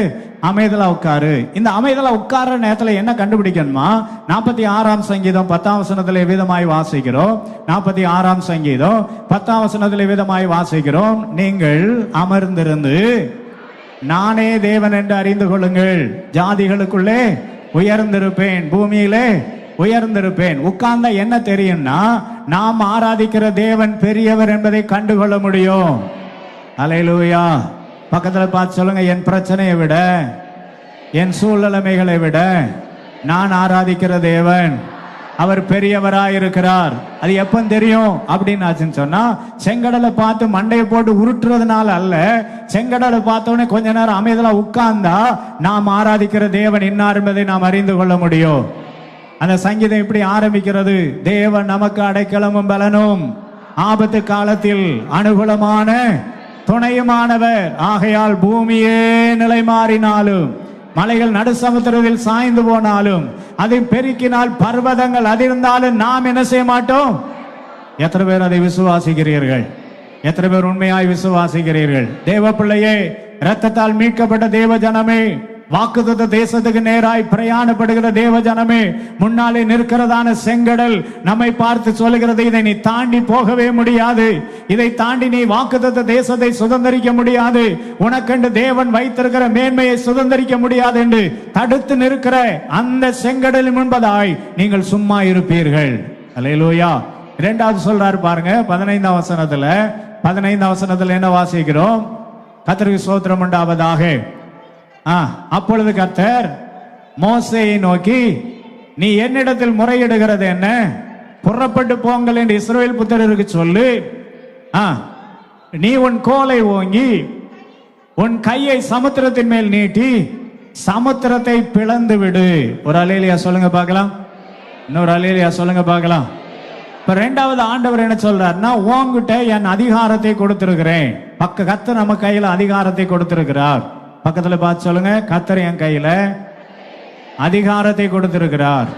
Speaker 1: அமைதலா உட்காரு. இந்த அமைதலா உட்கார நேரத்துல என்ன கண்டுபிடிக்கணுமா? 46ஆம் சங்கீதம் 10ஆம் வசனத்திலே விதமாய் வாசிக்கிறோம். 46ஆம் சங்கீதம் 10ஆம் வசனத்திலே விதமாய் வாசிக்கிறோம். நீங்கள் அமர்ந்திருந்து நானே தேவன் என்று அறிந்து கொள்ளுங்கள். ஜாதிகளுக்குள்ளே உயர்ந்திருப்பேன், பூமியிலே உயர்ந்திருப்பேன். உட்கார்ந்தா என்ன தெரியும்னா, நாம் ஆராதிக்கிற தேவன் பெரியவர் என்பதை கண்டுகொள்ள முடியும். அல்லேலூயா. பக்கத்துல பார்த்து சொல்லுங்க, என் பிரச்சனையை விட, என் சூழ்நிலைமைகளை விட நான் ஆராதிக்கிற தேவன் அவர் பெரியவராயிருக்கிறார். அது எப்ப தெரியும் அப்படின்னு சொன்னா, செங்கடலை பார்த்து மண்டையை போட்டு உருட்டுறதுனால அல்ல. செங்கடலை பார்த்தோன்னே கொஞ்ச நேரம் அமைதலா உட்கார்ந்தா நாம் ஆராதிக்கிற தேவன் இன்னார் என்பதை நாம் அறிந்து கொள்ள முடியும். அந்த சங்கீதம் இப்படி ஆரம்பிக்கிறது: தேவன் நமக்கு அடைக்கலமும் பலனும், ஆபத்து காலத்தில் அனுகூலமான துணையுமானவர். ஆகையால் பூமியே நிலை மாறினாலும், மலைகள் நடு சமுத்திரத்தில் சாய்ந்து போனாலும், அதை பெருக்கினால் பர்வதங்கள் அதிர்ந்தாலும் நாம் என்ன செய்ய மாட்டோம். எத்தனை பேர் அதை விசுவாசிக்கிறீர்கள்? எத்தனை பேர் உண்மையாய் விசுவாசிக்கிறீர்கள்? தேவ பிள்ளையே, இரத்தத்தால் மீட்கப்பட்ட தேவ ஜனமே, வாக்குத்தத்த தேசத்துக்கு நேராய் பிரயாணப்படுகிற தேவ ஜனமே, முன்னாலே நிற்கிறதான செங்கடல் நம்மை பார்த்து சொல்லுகிறது, இதை நீ தாண்டி போகவே முடியாது. இதை தாண்டி நீ வாக்குத்தத்த தேசத்தை சுதந்தரிக்க முடியாது. உனக்கென்று தேவன் வைத்திருக்கிற மேன்மையை சுதந்தரிக்க முடியாது என்று தடுத்து நிற்கிற அந்த செங்கடல் முன்பதாய் நீங்கள் சும்மா இருப்பீர்கள். அல்லேலூயா. இரண்டாவது சொல்றாரு பாருங்க, 15ஆம் வசனத்துல. 15ஆம் வசனத்துல என்ன வாசிக்கிறோம்? கர்த்தருக்கு ஸ்தோத்திரம் உண்டாவதாக. அப்பொழுது கர்த்தர் மோசேயை நோக்கி, நீ என்னிடத்தில் முறையிடுகிறது என்ன? புறப்பட்டு போங்கள் என்று இஸ்ரவேல் புத்திரருக்கு சொல்லு. நீ உன் கோலை ஓங்கி உன் கையை சமுத்திரத்தின் மேல் நீட்டி சமுத்திரத்தை பிளந்து விடு. ஒரு அல்லேலூயா சொல்லுங்க பார்க்கலாம். இன்னொரு அல்லேலூயா சொல்லுங்க பார்க்கலாம். இப்ப இரண்டாவது ஆண்டவர் என்ன சொல்றாருன்னா, உன்கிட்ட என் அதிகாரத்தை கொடுத்திருக்கிறேன். கர்த்தர் நம்ம கையில அதிகாரத்தை கொடுத்திருக்கிறார். பக்கத்துல பார்த்து சொல்லுங்க, கர்த்தர் என் கையில அதிகாரத்தை கொடுத்திருக்கிறார்.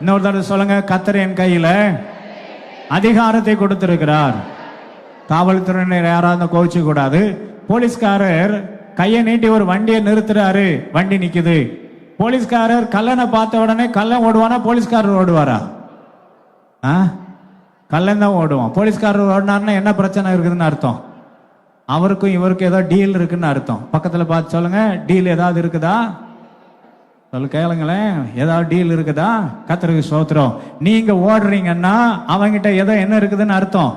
Speaker 1: இன்னொரு தடவை சொல்லுங்க, கர்த்தர் என் கையில அதிகாரத்தை கொடுத்திருக்கிறார். காவல்துறையினர் யாராவது கோவிச்சு கூடாது. போலீஸ்காரர் கையை நீட்டி ஒரு வண்டியை நிறுத்துறாரு. வண்டி நிக்குது. போலீஸ்காரர் கல்லனை பார்த்த உடனே கல்லன் ஓடுவானா, போலீஸ்காரர் ஓடுவாரா? கல்லன் தான் ஓடுவான். போலீஸ்காரர் ஓடினார்னா என்ன பிரச்சனை இருக்குதுன்னு அர்த்தம்? அவருக்கும் இவருக்கும் ஏதோ டீல் இருக்குன்னு அர்த்தம். பக்கத்துல பார்த்து சொல்லுங்க, டீல் ஏதாவது இருக்குதா? சொல்ல கேளுங்களேன், ஏதாவது டீல் இருக்குதா? கர்த்தருக்கு ஸ்தோத்திரம். நீங்க ஓடுறீங்கன்னா அவங்கிட்ட ஏதோ என்ன இருக்குதுன்னு அர்த்தம்.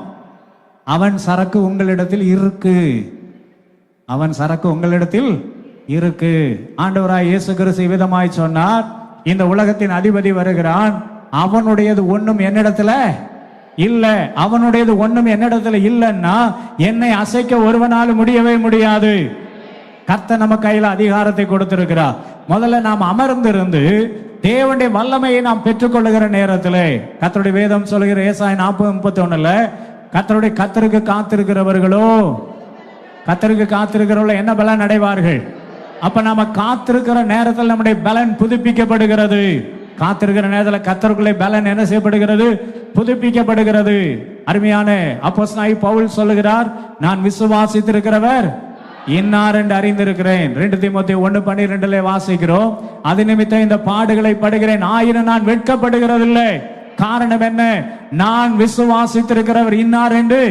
Speaker 1: அவன் சரக்கு உங்களிடத்தில் இருக்கு. அவன் சரக்கு உங்களிடத்தில் இருக்கு. ஆண்டவராய் இயேசு கிறிஸ்து விதமாய் சொன்னார், இந்த உலகத்தின் அதிபதி வருகிறான், அவனுடையது ஒண்ணும் என்னிடத்துல இல்ல. அவனுடையது ஒண்ணும் என்னிடத்துல இல்லைன்னா என்னை அசைக்க ஒருவனாலும் முடியவே முடியாது. கர்த்தர் நம்ம கையில அதிகாரத்தை கொடுத்திருக்கிறார். முதல்ல நாம் அமர்ந்திருந்து தேவனுடைய வல்லமையை நாம் பெற்றுக்கொள்ளுகிற நேரத்திலே, கர்த்தருடைய வேதம் சொல்லுகிற ஏசாயா 40:31 கர்த்தருக்கு காத்திருக்கிறவர்களோ, கர்த்தருக்கு காத்திருக்கிறவர்கள் என்ன பலன் அடைவார்கள்? அப்ப நாம காத்திருக்கிற நேரத்தில் நம்முடைய பலன் புதுப்பிக்கப்படுகிறது. காத்திருக்கிற நேரத்தில் கர்த்தருக்குள்ளே பலன் என்ன செய்யப்படுகிறது? புதுப்பிக்கப்படுகிறது. அருமையான அப்போஸ்தலனாகிய பவுல் சொல்லுகிறார், நான் விசுவாசித்திருக்கிறவர் இன்னார் என்று அறிந்திருக்கிறேன். 2 தீமோத்தேயு 1:12 வாசிக்கிறோம். அது நிமித்தம் இந்த பாடுகளை படுகிறேன், ஆயினும் நான் வெட்கப்படுகிறதில்லை. காரணம் என்ன? நான் விசுவாசித்திருக்கிறவர் இன்னார் என்று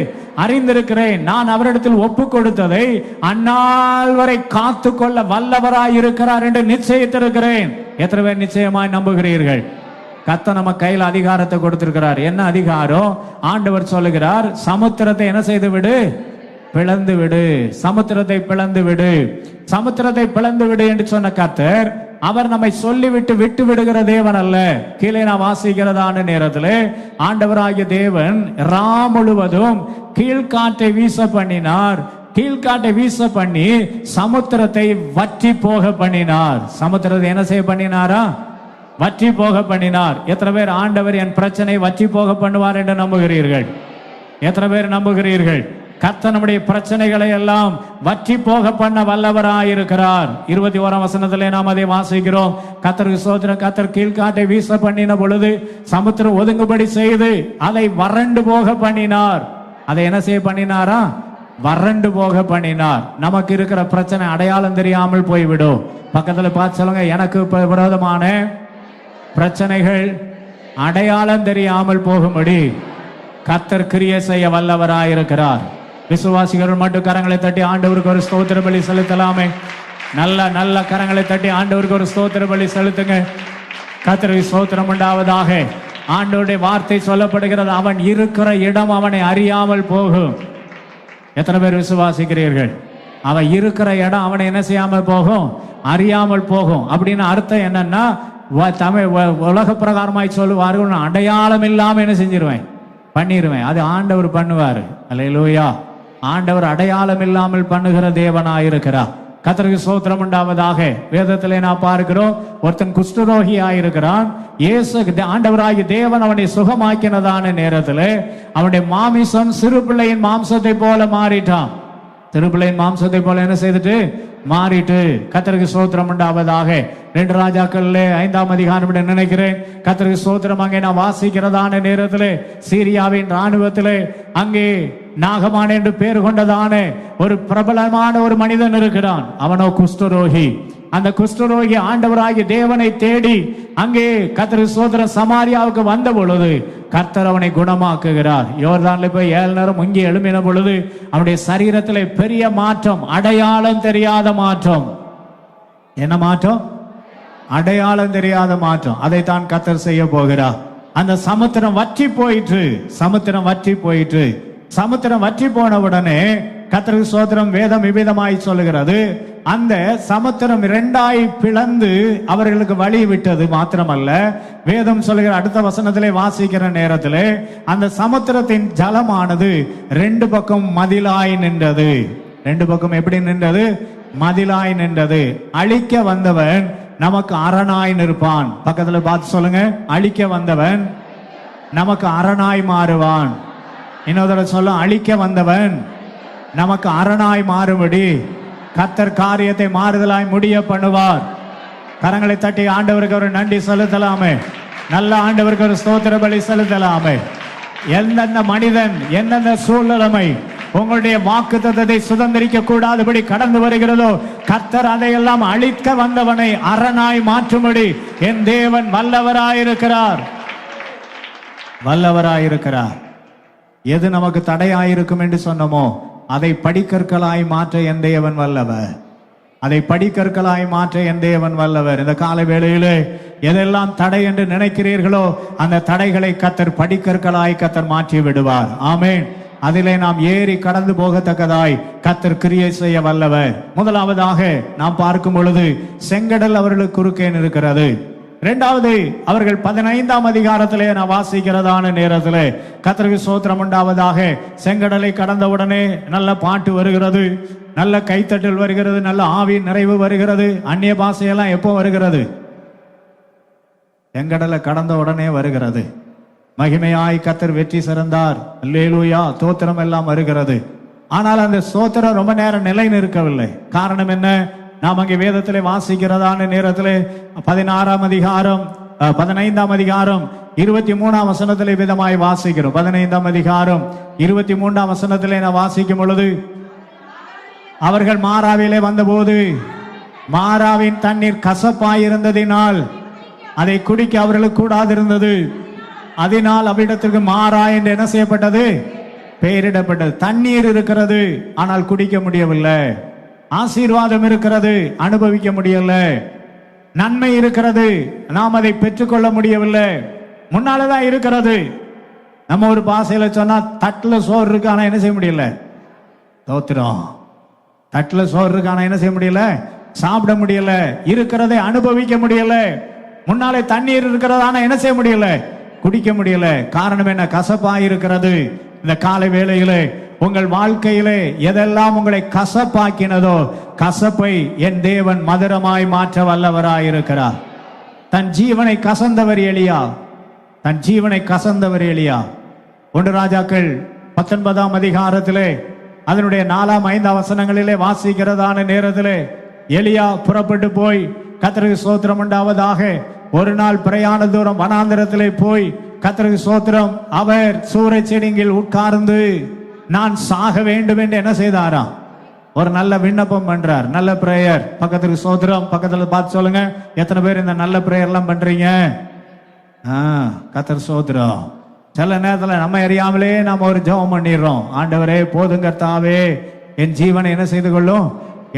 Speaker 1: அறிந்திருக்கிறேன். நான் அவரிடத்தில் ஒப்பு கொடுத்ததை அந்நாள் வரை காத்து கொள்ள வல்லவராய் இருக்கிறார் என்று நிச்சயித்திருக்கிறேன். எத்தனை பேர் நிச்சயமாய் நம்புகிறீர்கள்? கர்த்தர் நம்ம கையில் அதிகாரத்தை கொடுத்திருக்கிறார். என்ன அதிகாரம்? ஆண்டவர் சொல்லுகிறார், சமுத்திரத்தை என்ன செய்து விடு? பிளந்து விடு. சமுத்திரத்தை பிளந்து விடு, சமுத்திரத்தை பிளந்து விடு என்று சொன்ன கர்த்தர் அவர் நம்மை சொல்லிவிட்டு விட்டு விடுகிற தேவன் அல்ல. கீழே நான் வாசிக்கிறதான நேரத்தில் ஆண்டவராகிய தேவன் முழுவதும் கீழ்காற்றை வீச பண்ணினார். கீழ்காற்றை வீச பண்ணி சமுத்திரத்தை வற்றி போக பண்ணினார். சமுத்திரத்தை என்ன செய்ய பண்ணினாரா? வற்றி போக பண்ணினார். எத்தனை பேர் ஆண்டவர் என் பிரச்சனை வற்றி போக பண்ணுவார் என்று நம்புகிறீர்கள்? எத்தனை பேர் நம்புகிறீர்கள்? கர்த்தர் நம்முடைய பிரச்சனைகளை எல்லாம் வற்றி போக பண்ண வல்லவராயிருக்கிறார். 21ஆம் வசனத்திலே நாம் அதை வாசிக்கிறோம். கர்த்தருக்கு ஸ்தோத்திரம். கர்த்தர் கீழ்காற்றை வீச பண்ணின பொழுது சமுத்திரம் ஒதுங்குபடி செய்து அதை வறண்டு போக பண்ணினார். அதை என்ன செய்ய பண்ணினாரா? வறண்டு போக பண்ணினார். நமக்கு இருக்கிற பிரச்சனை அடையாளம் தெரியாமல் போய்விடும். பக்கத்துல பார்த்து சொல்லுங்க, எனக்கு விரோதமான பிரச்சனைகள் அடையாளம் தெரியாமல் போகும்படி கர்த்தர் கிரியை செய்ய வல்லவராயிருக்கிறார். விசுவாசிகள் மட்டும் கரங்களை தட்டி ஆண்டவருக்கு ஒரு ஸ்தோத்திர பலி செலுத்தலாமே. நல்ல நல்ல கரங்களை தட்டி ஆண்டவருக்கு ஒரு ஸ்தோத்திர பலி செலுத்துங்க. கர்த்தருக்கு ஸ்தோத்திரம் உண்டாவதாக. ஆண்டவருடைய வார்த்தை சொல்லப்படுகிறது, அவன் இருக்கிற இடம் அவனை அறியாமல் போகும். எத்தனை பேர் விசுவாசிக்கிறீர்கள்? அவன் இருக்கிற இடம் அவனை என்ன செய்யாமல் போகும்? அறியாமல் போகும். அப்படின்னு அர்த்தம் என்னன்னா, தமிழ் உலக பிரகாரமாய் சொல்லுவார்கள், அடையாளம் இல்லாம என்ன செஞ்சிருவேன்? பண்ணிடுவேன். அது ஆண்டவர் பண்ணுவார். அல்லேலூயா. ஆண்டவர் அடையாளம் இல்லாமல் பண்ணுகிற தேவனாயிருக்கிறார். கர்த்தருக்கு ஸ்தோத்திரம் உண்டாவதாக. வேதத்திலே நான் பார்க்கிறோம், ஒருத்தன் குஷ்டரோகி ஆயிருக்கிறான். இயேசு ஆண்டவராகிய தேவன் அவனை சுகமாக்கினதான நேரத்தில் அவனுடைய மாமிசம் சிறு பிள்ளையின் மாம்சத்தை போல மாறிட்டான். சிறு பிள்ளையின் மாம்சத்தை போல என்ன செய்துட்டு மாறிட்டு. கர்த்தருக்கு ஸ்தோத்திரம் உண்டாவதாக. 2 ராஜாக்கள்ல 5ஆம் அதிகாரம் நினைக்கிறேன். கர்த்தருக்கு ஸ்தோத்திரம். அங்கே நான் வாசிக்கிறதான நேரத்தில் சீரியாவின் ராணுவத்திலே அங்கே நாகமான் என்று பேர் கொண்டதான ஒரு பிரபலமான ஒரு மனிதன் இருக்கிறான். அவனோ குஷ்டரோகி. அந்த குஷ்டரோகி ஆண்டவராகிய தேவனை தேடி அங்கே கர்த்தருக்கு ஸ்தோத்திரம் சமாரியாவுக்கு வந்த பொழுது கர்த்தர் அவனை குணமாக்குகிறார். யோர்தான்ல போய் 7 நேரம் முங்கி எழும்பின பொழுது அவனுடைய சரீரத்திலே பெரிய மாற்றம், அடையாளம் தெரியாத மாற்றம். என்ன மாற்றம்? அடையாளம் தெரியாத மாற்றம். அதைத்தான் கர்த்தர் செய்ய போகிறார். அந்த சமுத்திரம் வற்றி போயிற்று. சமுத்திரம் வற்றி போயிற்று. சமுத்திரம் வற்றி போன உடனே கர்த்தருக்கு ஸ்தோத்திரம், வேதம் விவிதமாய் சொல்லுகிறது, அந்த சமுத்திரம் 2ஆய் பிளந்து அவர்களுக்கு வழி விட்டது. மாத்திரமல்ல, வேதம் சொல்லுகிற அடுத்த வசனத்திலே வாசிக்கிற நேரத்திலே அந்த சமுத்திரத்தின் ஜலமானது 2 பக்கம் மதிலாய் நின்றது. 2 பக்கம் எப்படி நின்றது? மதிலாய் நின்றது. அழிக்க வந்தவன் நமக்கு அரணாய் நிற்பான். பக்கத்துல பார்த்து சொல்லுங்க, அழிக்க வந்தவன் நமக்கு அரணாய் மாறுவான். இன்னொரு சொல்ல, அழிக்க வந்தவன் நமக்கு அரணாய் மாறுபடி கர்த்தர் காரியத்தை மாறுதலாய் முடிய பண்ணுவார். கரங்களை தட்டி ஆண்டவருக்கு ஒரு நன்றி செலுத்தலாமே. நல்ல ஆண்டவருக்கு ஒரு ஸ்தோத்திர பலி செலுத்தலாமே. எந்தெந்த மனிதன் எந்தெந்த சூழ்நிலைமை உங்களுடைய வாக்குத்தத்தத்தை சுதந்திரிக்க கூடாதபடி கடந்து வருகிறதோ, கர்த்தர் அதையெல்லாம் அழிக்க வந்தவனை அரணாய் மாற்றும்படி என் தேவன் வல்லவராயிருக்கிறார். வல்லவராயிருக்கிறார். எது நமக்கு தடையாயிருக்கும் என்று சொன்னமோ அதை படிக்கற்களாய் மாற்ற என் தேவன் வல்லவர். அதை படிக்கற்களாய் மாற்ற என் தேவன் வல்லவர். இந்த கால வேளையிலே எதெல்லாம் தடை என்று நினைக்கிறீர்களோ அந்த தடைகளை கர்த்தர் படிக்கற்களாய் கர்த்தர் மாற்றி விடுவார். ஆமென். அதிலே நாம் ஏறி கடந்து போகத்தக்கதாய் கர்த்தர் கிரியை செய்ய வல்லவர். முதலாவதாக நாம் பார்க்கும் பொழுது செங்கடல் அவர்களுக்கு குறுக்கே இருக்கிறது. 2வது, அவர்கள் 15ஆம் அதிகாரத்திலே நான் வாசிக்கிறதான நேரத்திலே கர்த்தருக்கு ஸ்தோத்திரம் உண்டாவதாக. செங்கடலை கடந்த உடனே நல்ல பாட்டு வருகிறது, நல்ல கைத்தட்டல் வருகிறது, நல்ல ஆவி நிறைவு வருகிறது. அந்நிய பாஷையெல்லாம் எப்போ வருகிறது? செங்கடலை கடந்த உடனே வருகிறது. மகிமையாய் கர்த்தர் வெற்றி சிறந்தார், அல்லேலூயா, தோத்திரம் எல்லாம் வருகிறது. ஆனால் அந்த ஸ்தோத்திரம் ரொம்ப நேரம் நிலை நிற்கவில்லை. காரணம் என்ன? நாம் அங்கே வேதத்திலே வாசிக்கிறதான நேரத்திலே 16ஆம் அதிகாரம் 15ஆம் அதிகாரம் 23ஆம் வசனத்திலே விதமாய் வாசிக்கிறோம். 15ஆம் அதிகாரம் 23ஆம் வசனத்திலே நான் வாசிக்கும் பொழுது, அவர்கள் மாராவிலே வந்தபோது மாராவின் தண்ணீர் கசப்பாயிருந்ததினால் அதை குடிக்க அவர்களுக்கு கூடாதிருந்தது. அதனால் அவ்விடத்திற்கு மாறா என்று என்ன செய்யப்பட்டது? பெயரிடப்பட்டது. தண்ணீர் இருக்கிறது, ஆனால் குடிக்க முடியவில்லை. ஆசீர்வாதம் இருக்கிறது, அனுபவிக்க முடியல. நன்மை இருக்கிறது, நாம் அதை பெற்றுக்கொள்ள முடியவில்லை. முன்னாலதான் இருக்கிறது. நம்ம ஒரு பாசையில சொன்னா தட்டுல சோறு இருக்கு, ஆனா என்ன செய்ய முடியல? தோத்திரம். தட்டுல சோறு இருக்கு, ஆனா என்ன செய்ய முடியல? சாப்பிட முடியல. இருக்கிறதை அனுபவிக்க முடியல. முன்னாலே தண்ணீர் இருக்கிறது, ஆனா என்ன செய்ய முடியல? குடிக்க முடியல. காரணம் என்ன? கசப்பா இருக்கிறது. இந்த காலை வேளையிலே உங்கள் வாழ்க்கையிலே எதெல்லாம் உங்களை கசப்பாக்கினதோ, கசப்பை என் தேவன் மதுரமாய் மாற்ற வல்லவராய் இருக்கிறார். தன் ஜீவனை கசந்தவர் எலியா. தன் ஜீவனை கசந்தவர் எலியா. 1 ராஜாக்கள் 19ஆம் அதிகாரத்திலே அதனுடைய 4, 5 வசனங்களிலே வாசிக்கிறதான நேரத்திலே எலியா புறப்பட்டு போய் கர்த்தருக்கு ஸ்தோத்திரம் உண்டாவதாக ஒரு நாள் பிரயாண தூரம் வனாந்திரத்திலே போய் கர்த்தருக்கு ஸ்தோத்திரம் அவர் சூறை செடியில் உட்கார்ந்து நான் சாக வேண்டும் என்று என்ன செய்தாராம்? ஒரு நல்ல விண்ணப்பம் பண்றார். நல்ல பிரேயர். பக்கத்துக்கு ஸ்தோத்திரம். பக்கத்துல பார்த்து சொல்லுங்க, எத்தனை பேர் இந்த நல்ல பிரேயர் எல்லாம் பண்றீங்க? கர்த்தர் ஸ்தோத்திரம். சில நேரத்தில் நம்ம அறியாமலே நாம ஒரு ஜெபம் பண்ணிடுறோம். ஆண்டவரே போதும் கர்த்தாவே, என் ஜீவனை என்ன செய்து கொள்ளும்?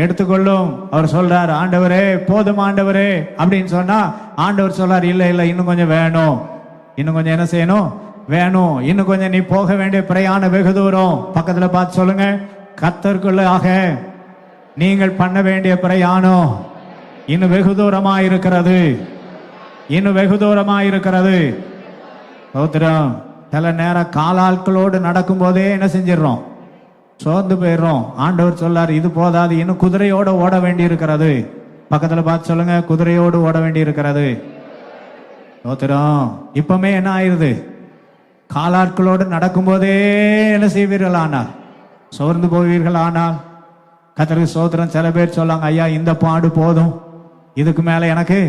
Speaker 1: எடுத்துக்கொள்ளும். அவர் சொல்றார், ஆண்டவரே போதும் ஆண்டவரே அப்படின்னு சொன்னா ஆண்டவர் சொல்றார், இல்ல இல்ல இன்னும் கொஞ்சம் வேணும், இன்னும் கொஞ்சம் என்ன செய்யணும்? வேணும். இன்னும் கொஞ்சம் நீ போக வேண்டிய பிரயாணம் வெகு தூரம். பக்கத்துல பார்த்து சொல்லுங்க, கர்த்தருக்குள்ளாக நீங்கள் பண்ண வேண்டிய பிரயாணம் இன்னும் வெகு தூரமா இருக்கிறது. இன்னும் வெகு தூரமா இருக்கிறது. சோத்திரம். சில நேரம் காலாட்களோடு நடக்கும் போதே என்ன செஞ்சிடறோம்? சோர்ந்து போயிடுறோம். ஆண்டவர் சொல்லார், இது போதாது, இன்னும் குதிரையோடு ஓட வேண்டி இருக்கிறது. பக்கத்துல பார்த்து சொல்லுங்க, குதிரையோடு ஓட வேண்டி இருக்கிறது. சோத்திரம். இப்பமே என்ன ஆயிருது? காலாட்களோடு நடக்கும் போதே என்ன செய்வீர்கள்? ஆனால் சோர்ந்து போவீர்கள். ஆனால் கர்த்தருக்கு ஸ்தோத்திரம். சில பேர் சொல்லாங்க, ஐயா இந்த பாடு போதும், இதுக்கு மேல எனக்கு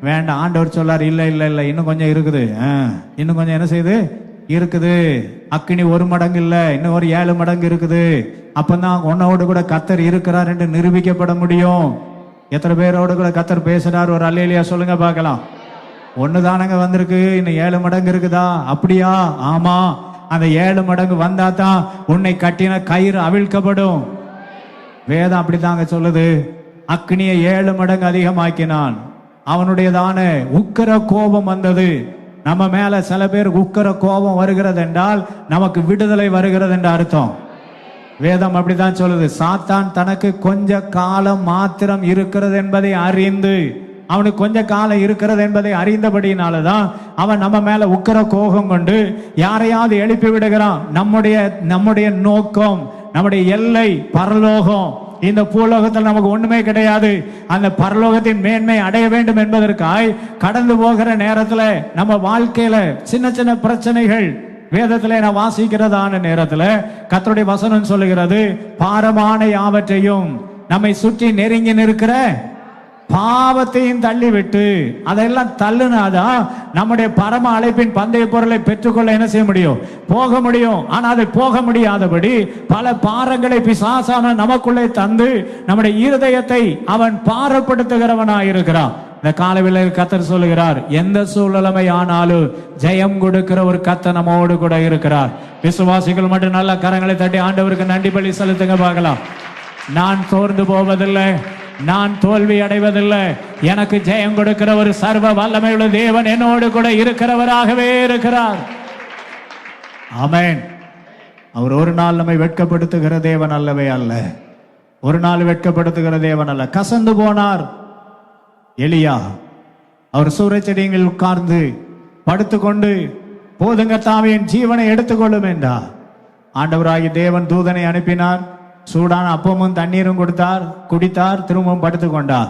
Speaker 1: வேண்டாம். ஆண்டவர் சொல்லார், இல்ல இல்ல இல்ல இன்னும் கொஞ்சம் இருக்குது. இன்னும் கொஞ்சம் என்ன செய்யுது? இருக்குது. அக்கினி 1 மடங்கு இல்ல, இன்னும் ஒரு 7 மடங்கு இருக்குது. அப்பதான் உன்னோடு கூட கர்த்தர் இருக்கிறார் என்று நிரூபிக்கப்பட முடியும். எத்தனை பேரோடு கூட கர்த்தர் பேசுறார்? ஒரு அல்லேலியா சொல்லுங்க பார்க்கலாம். 1 தானங்க வந்திருக்கு, இன்னும் 7 மடங்கு இருக்குதா? அப்படியா? ஆமா. அந்த 7 மடங்கு வந்தா தான் உன்னை கட்டின கயிறு அவிழ்க்கப்படும். வேதம் அப்படித்தாங்க சொல்லுது. அக்னியை 7 மடங்கு அதிகமாக்கினான். அவனுடையதான உக்கிர கோபம் வந்தது. நம்ம மேல சில பேர் உக்கிர கோபம் வருகிறது என்றால் நமக்கு விடுதலை வருகிறது என்று அர்த்தம். வேதம் அப்படித்தான் சொல்லுது. சாத்தான் தனக்கு கொஞ்ச காலம் மாத்திரம் இருக்கிறது என்பதை அறிந்து, அவனுக்கு கொஞ்ச காலம் இருக்கிறது என்பதை அறிந்தபடினாலதான் அவன் நம்ம மேல உக்கிர கோபம் கொண்டு யாரையாவது எழுப்பி விடுகிறான். நம்முடைய நோக்கம், நம்முடைய எல்லை பரலோகம். இந்த பூலோகத்தில் நமக்கு ஒண்ணுமே கிடையாது. அந்த பரலோகத்தின் மேன்மை அடைய வேண்டும் என்பதற்காய் கடந்து போகிற நேரத்துல நம்ம வாழ்க்கையில சின்ன சின்ன பிரச்சனைகள் வேதத்துல நான் வாசிக்கிறதான நேரத்துல கர்த்தருடைய வசனம் சொல்லுகிறது, பாரமான யாவற்றையும் நம்மை சுற்றி நெருங்கி நிற்கிற பாவத்தையும் தள்ளிவிட்டு, அதெல்லாம் தள்ளுனாதான் நம்முடைய பரம அழைப்பின் பந்தய பொருளை பெற்றுக்கொள்ள என்ன செய்ய முடியும்? போக முடியும். ஆனா அதை போக முடியாதபடி பல பாரங்களை பிசாசான நமக்குள்ளே தந்து நம்முடைய இருதயத்தை அவன் பாரப்படுத்துகிறவனாயிருக்கிறான். இந்த காலவேளையில் கர்த்தர் சொல்லுகிறார், எந்த சூழ்நிலைமை ஆனாலும் ஜெயம் கொடுக்கிற ஒரு கர்த்தர் நம்மோடு கூட இருக்கிறார். விசுவாசிகள் மட்டும் நல்ல கரங்களை தட்டி ஆண்டவருக்கு நன்றி பலி செலுத்துங்க பார்க்கலாம். நான் சோர்ந்து போவதில்லை, நான் தோல்வி அடைவதில்லை. எனக்கு ஜெயம் கொடுக்கிற ஒரு சர்வ வல்லமையுள்ள தேவன் என்னோடு கூட இருக்கிறவராகவே இருக்கிறார். ஆமென். அவர் ஒரு நாள் நம்மை வெட்கப்படுத்துகிற தேவன் அல்லவே அல்ல. ஒரு நாள் வெட்கப்படுத்துகிற தேவன் அல்ல. கசந்து போனார் எலியா. அவர் சூறைச்செடியில் உட்கார்ந்து படுத்துக்கொண்டு போதுங்க தாவியின் ஜீவனை எடுத்துக்கொள்ளும் என்றார். ஆண்டவராகி தேவன் தூதனை அனுப்பினார். சூடான அப்பமும் தண்ணீரும் கொடுத்தார், குடித்தார், திரும்பவும் படுத்து கொண்டார்.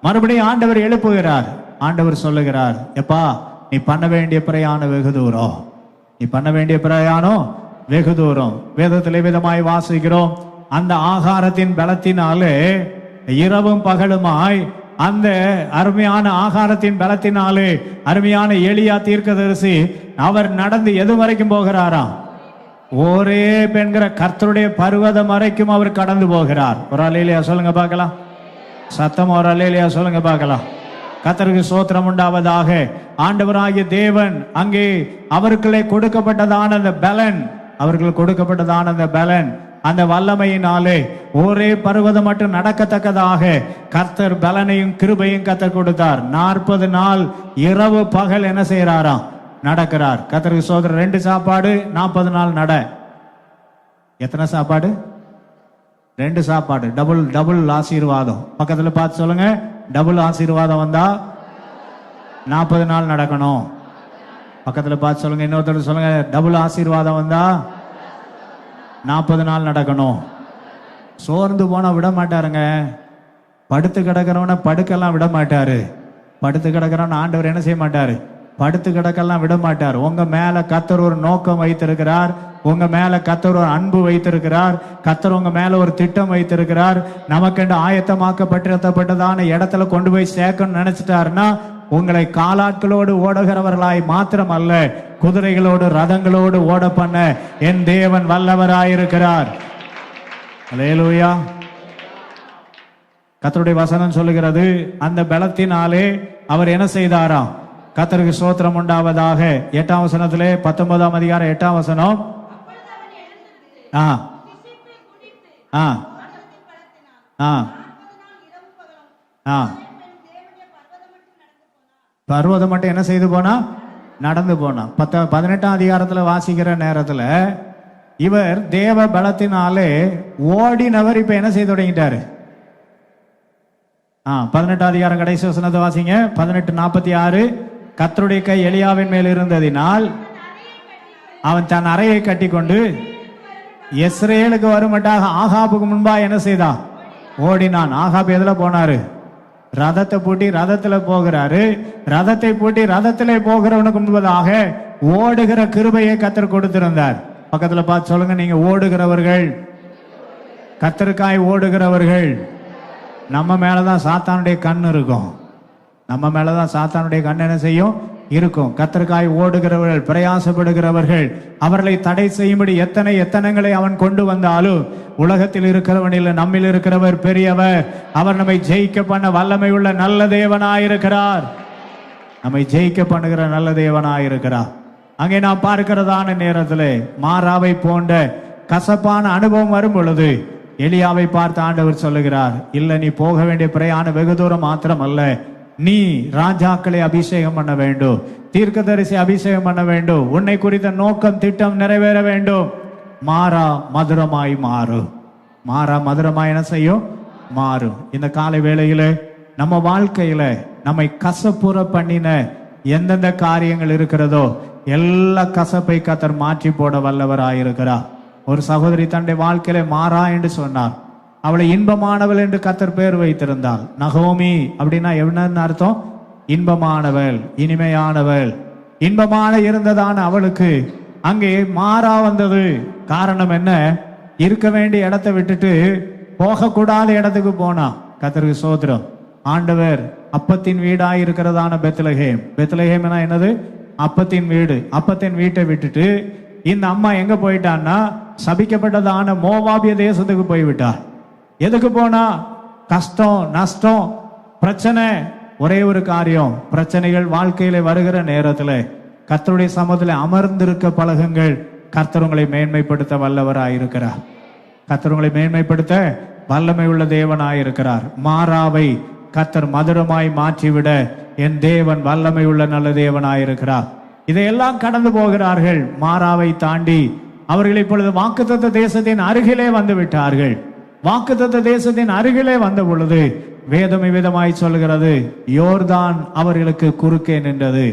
Speaker 1: மறுபடியும் ஆண்டவர் எழுப்புகிறார். ஆண்டவர் சொல்லுகிறார், எப்பா நீ பண்ண வேண்டிய பிரயாணம் வெகு தூரம், நீ பண்ண வேண்டிய பிரயாணம் வெகு தூரம். வேதத்திலே விதமாய் வாசிக்கிறோம், அந்த ஆகாரத்தின் பலத்தினாலே இரவும் பகலுமாய், அந்த அருமையான ஆகாரத்தின் பலத்தினாலே அருமையான எலியா தீர்க்கதரிசி அவர் நடந்து எது வரைக்கும் போகிறாராம்? ஒரே பெண்கிற கர்த்தருடைய பர்வதம் வரைக்கும் அவர் கடந்து போகிறார். ஒரு அல்லேலூயா சொல்லுங்க பார்க்கலாம். சத்தம் ஒரு அல்லேலூயா சொல்லுங்க பார்க்கலாம். கர்த்தருக்கு ஸ்தோத்திரம் உண்டாவதாக. ஆண்டவராகிய தேவன் அங்கே அவர்களுக்கு கொடுக்கப்பட்டதான அந்த பலன், அவர்களுக்கு கொடுக்கப்பட்டதான அந்த பலன், அந்த வல்லமையினாலே ஒரே பர்வதம் மட்டும் நடக்கத்தக்கதாக கர்த்தர் பலனையும் கிருபையும் கர்த்தர் கொடுத்தார். 40 நாள் இரவு பகல் என்ன செய்யறாராம்? நடக்கிறார். கர்த்தருக்கு ஸ்தோத்திரம். 2 சாப்பாடு 40 நாள் நட. எத்தனை சாப்பாடு? 2 சாப்பாடு. டபுள் ஆசீர்வாதம். பக்கத்துல பார்த்து சொல்லுங்க, டபுள் ஆசீர்வாதம் வந்தா 40 நாள் நடக்கணும். பக்கத்துல பார்த்து சொல்லுங்க, இன்னொருத்தர் சொல்லுங்க, டபுள் ஆசீர்வாதம் வந்தா 40 நாள் நடக்கணும். சோர்ந்து போனா விட மாட்டாருங்க. படுத்து கிடக்கிறவன படுக்கெல்லாம் விட மாட்டாரு. படுத்து கிடக்கிறவன ஆண்டவர் என்ன செய்ய மாட்டாரு? படுத்து கிடக்கெல்லாம் விட மாட்டார். உங்க மேல கர்த்தர் ஒரு நோக்கம் வைத்திருக்கிறார். உங்க மேல கர்த்தர் ஒரு அன்பு வைத்திருக்கிறார். கர்த்தர் உங்க மேல ஒரு திட்டம் வைத்திருக்கிறார். நமக்கென்று ஆயத்தமாக்கப்பட்டிருப்பட்டதான இடத்துல கொண்டு போய் சேர்க்கணும்னு நினைச்சிட்டாருன்னா உங்களை காலாட்களோடு ஓடுகிறவர்களாய் மாத்திரம் அல்ல, குதிரைகளோடு ரதங்களோடு ஓட பண்ண என் தேவன் வல்லவராயிருக்கிறார். அல்லேலூயா. கர்த்தருடைய வசனம் சொல்லுகிறது, அந்த பலத்தினாலே அவர் என்ன செய்தாராம்? கர்த்தருக்கு ஸ்தோத்திரம் உண்டாவதாக. 8ஆம் வசனத்திலே 19ஆம் அதிகாரம் 8ஆம் வசனம். பர்வதம் மட்டும் என்ன செய்து போனா? நடந்து போனா. 18ஆம் அதிகாரத்துல வாசிக்கிற நேரத்துல இவர் தேவ பலத்தினாலே ஓடினவர் இப்ப என்ன செய்து தொடங்கிட்டாரு? 18ஆம் அதிகாரம் கடைசி வசனத்தை வாசிங்க. 18:46. கர்த்தருடைய கை எலியாவின் மேல் இருந்ததினால் அவன் தன் அறையை கட்டி கொண்டு இஸ்ரவேலுக்கு வருமட்டாக ஆகாபுக்கு முன்பா என்ன செய்தான்? ஓடினான். ஆகாப் எதுல போனாரு? ரதத்தை பூட்டி ரதத்துல போகிறாரு. ரதத்தை பூட்டி ரதத்திலே போகிறவனுக்கு முன்பதாக ஓடுகிற கிருபையை கர்த்தர் கொடுத்திருந்தார். பக்கத்துல பார்த்து சொல்லுங்க, நீங்க ஓடுகிறவர்கள், கர்த்தருக்காய் ஓடுகிறவர்கள். நம்ம மேலதான் சாத்தானுடைய கண் இருக்கும். நம்ம மேலதான் சாத்தானுடைய கண் என்ன செய்யும்? இருக்கும். கர்த்தருக்காய் ஓடுகிறவர்கள், பிரயாசப்படுகிறவர்கள், அவர்களை தடை செய்யும்படி எத்தனை எத்தனைகளை அவன் கொண்டு வந்தாலும் உலகத்தில் இருக்கிறவன் இல்லை, நம்மில் இருக்கிறவர் பெரியவர். அவர் நம்மை ஜெயிக்க பண்ண வல்லமை உள்ள நல்ல தேவனாயிருக்கிறார். நம்மை ஜெயிக்க பண்ணுகிற நல்ல தேவனாயிருக்கிறார். அங்கே நாம் பார்க்கிறதான நேரத்தில் மாராவை போன்ற கசப்பான அனுபவம் வரும் பொழுது எலியாவை பார்த்து ஆண்டவர் சொல்லுகிறார், இல்ல, நீ போக வேண்டிய பிரயாணம் வெகு தூரம் மாத்திரம் அல்ல, நீ ராஜாக்களை அபிஷேகம் பண்ண வேண்டும், தீர்க்கதரிசி அபிஷேகம் பண்ண வேண்டும், உன்னை குறித்த நோக்கம் திட்டம் நிறைவேற வேண்டும். மாறா மதுரமாய் மாறும். மாறா மதுரமாய் என்ன செய்யும்? மாறும். இந்த காலை வேளையில நம்ம வாழ்க்கையில நம்மை கசப்புற பண்ணின எந்தெந்த காரியங்கள் இருக்கிறதோ எல்லா கசப்பை கர்த்தர் மாற்றி போட வல்லவராயிருக்கிறார். ஒரு சகோதரி தன்னுடைய வாழ்க்கையில மாறா என்று சொன்னார். அவளை இன்பமானவள் என்று கர்த்தர் பேர் வைத்திருந்தாள். நகோமி அப்படின்னா என்னன்னு அர்த்தம்? இன்பமானவள், இனிமையானவள். இன்பமான இருந்ததான அவளுக்கு அங்கே மாறா வந்தது. காரணம் என்ன? இருக்க வேண்டிய இடத்தை விட்டுட்டு போகக்கூடாத இடத்துக்கு போனா. கர்த்தருக்கு ஸ்தோத்திரம். ஆண்டவர் அப்பத்தின் வீடாய் இருக்கிறதான பெத்லகேம். பெத்லகேம் என்னது? அப்பத்தின் வீடு. அப்பத்தின் வீட்டை விட்டுட்டு இந்த அம்மா எங்க போயிட்டான்னா சபிக்கப்பட்டதான மோவாபிய தேசத்துக்கு போய்விட்டார். எதுக்கு போனா? கஷ்டம், நஷ்டம், பிரச்சனை. ஒரே ஒரு காரியம், பிரச்சனைகள் வாழ்க்கையில வருகிற நேரத்துல கர்த்தருடைய சமூகத்தில் அமர்ந்திருக்க பழகுங்கள். கர்த்தர் உங்களை மேன்மைப்படுத்த வல்லவராயிருக்கிறார். கர்த்தர் உங்களை மேன்மைப்படுத்த வல்லமை உள்ள தேவனாயிருக்கிறார். மாறாவை கர்த்தர் மதுரமாய் மாற்றிவிட என் தேவன் வல்லமை உள்ள நல்ல தேவனாயிருக்கிறார். இதையெல்லாம் கடந்து போகிறார்கள். மாறாவை தாண்டி அவர்கள் இப்பொழுது வாக்குத்தத்த தேசத்தின் அருகிலே வந்து விட்டார்கள். வாக்குத்தத்த தேசத்தின் அருகிலே வந்த பொழுது வேதம் விதமாய் சொல்கிறது, யோர்தான் அவர்களுக்கு குறுக்கே நின்றது.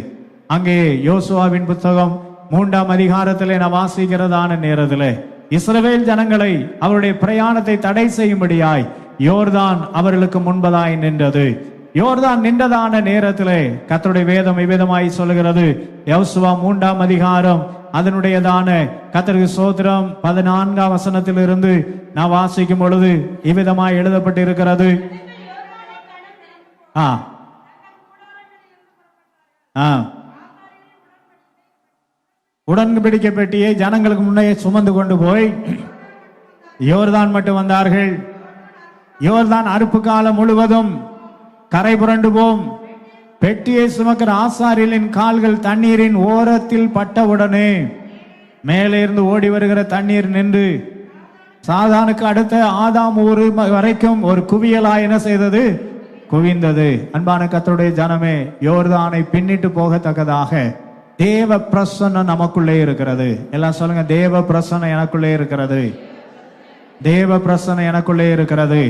Speaker 1: அங்கே யோசுவாவின் புத்தகம் 3ஆம் அதிகாரத்திலே நான் வாசிக்கிறதான நேரத்திலே இஸ்ரவேல் ஜனங்களை அவருடைய பிரயாணத்தை தடை செய்யும்படியாய் யோர்தான் அவர்களுக்கு முன்பதாய் நின்றது. யோர்தான் நின்றதான நேரத்திலே கர்த்தருடைய வேதம் இவ்விதமாய் சொல்லுகிறது. யோசுவா 3ஆம் அதிகாரம் அதனுடையதான கர்த்தருக்கு ஸ்தோத்திரம் 14ஆம் வசனத்திலிருந்து நான் வாசிக்கும் பொழுது இவ்விதமாய் எழுதப்பட்டு இருக்கிறது. உடன்படிக்கை பெட்டியை ஜனங்களுக்கு முன்னே சுமந்து கொண்டு போய் யோர்தான் மட்டும் வந்தார்கள். யோர்தான் அறுப்பு காலம் முழுவதும் கரை புரண்டு போம். பெட்டியை சுமக்கிற ஆசாரியலின் கால்கள் தண்ணீரின் ஓரத்தில் பட்டவுடனே மேலே இருந்து ஓடி வருகிற தண்ணீர் நின்று சாதானுக்கு அடுத்த ஆதாம் ஊரு வரைக்கும் ஒரு குவியலா என்ன செய்தது? குவிந்தது. அன்பான கர்த்தருடைய ஜனமே, யோர்தானை பின்னிட்டு போகத்தக்கதாக தேவ பிரசன்னம் நமக்குள்ளே இருக்கிறது. எல்லாம் சொல்லுங்க, தேவ பிரசன்னம் எனக்குள்ளே இருக்கிறது. தேவ பிரசன்னம் எனக்குள்ளே இருக்கிறது.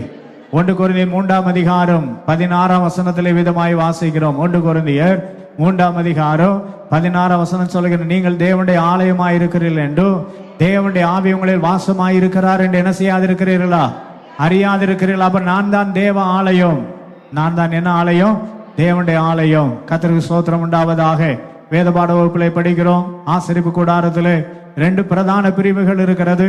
Speaker 1: 1 கொரிந்தியர் 3ஆம் அதிகாரம் 16ஆம் வசனத்திலே விதமாய் வாசிக்கிறோம். 1 கொரிந்தியர் 3ஆம் அதிகாரம் 16ஆம் வசனம் சொல்லுகிற, நீங்கள் தேவனுடைய ஆலயமாய் இருக்கிறீர்கள் என்றும் தேவனுடைய ஆவி உங்களில் வாசமாய் இருக்கிறார் என்று என்ன செய்யாதிருக்கிறீர்களா? அறியாதிருக்கிறீர்களா? அப்ப நான் தான் தேவ ஆலயம். நான் தான் என்ன ஆலயம்? தேவனுடைய ஆலயம். கர்த்தருக்கு ஸ்தோத்திரம் உண்டாவதாக. வேத பாட வகுப்பிலே படிக்கிறோம். ஆசரிப்பு கூடாரத்திலே 2 பிரதான பிரிவுகள் இருக்கிறது.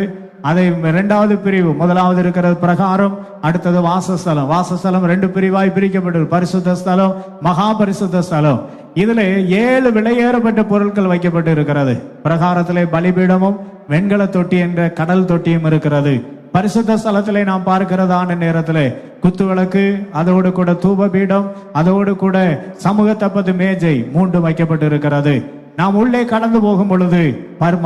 Speaker 1: அதை 2வது பிரிவு, முதலாவது இருக்கிறது பிரகாரம், அடுத்தது வாசஸ்தலம். வாசஸ்தலம் 2 பிரிவாய் பிரிக்கப்பட்டது. பரிசுத்த ஸ்தலம், மகா பரிசுத்த ஸ்தலம். இதுல 7 விலையேறப்பட்ட பொருட்கள் வைக்கப்பட்டு இருக்கிறது. பிரகாரத்திலே பலிபீடமும் வெண்கல தொட்டி என்ற கடல் தொட்டியும் இருக்கிறது. பரிசுத்த ஸ்தலத்திலே நாம் பார்க்கிறதான நேரத்திலே குத்துவிளக்கு, அதோடு கூட தூப பீடம், அதோடு கூட சமூக தப்பது மேஜை 3 வைக்கப்பட்டு இருக்கிறது. நாம் உள்ளே கடந்து போகும் பொழுது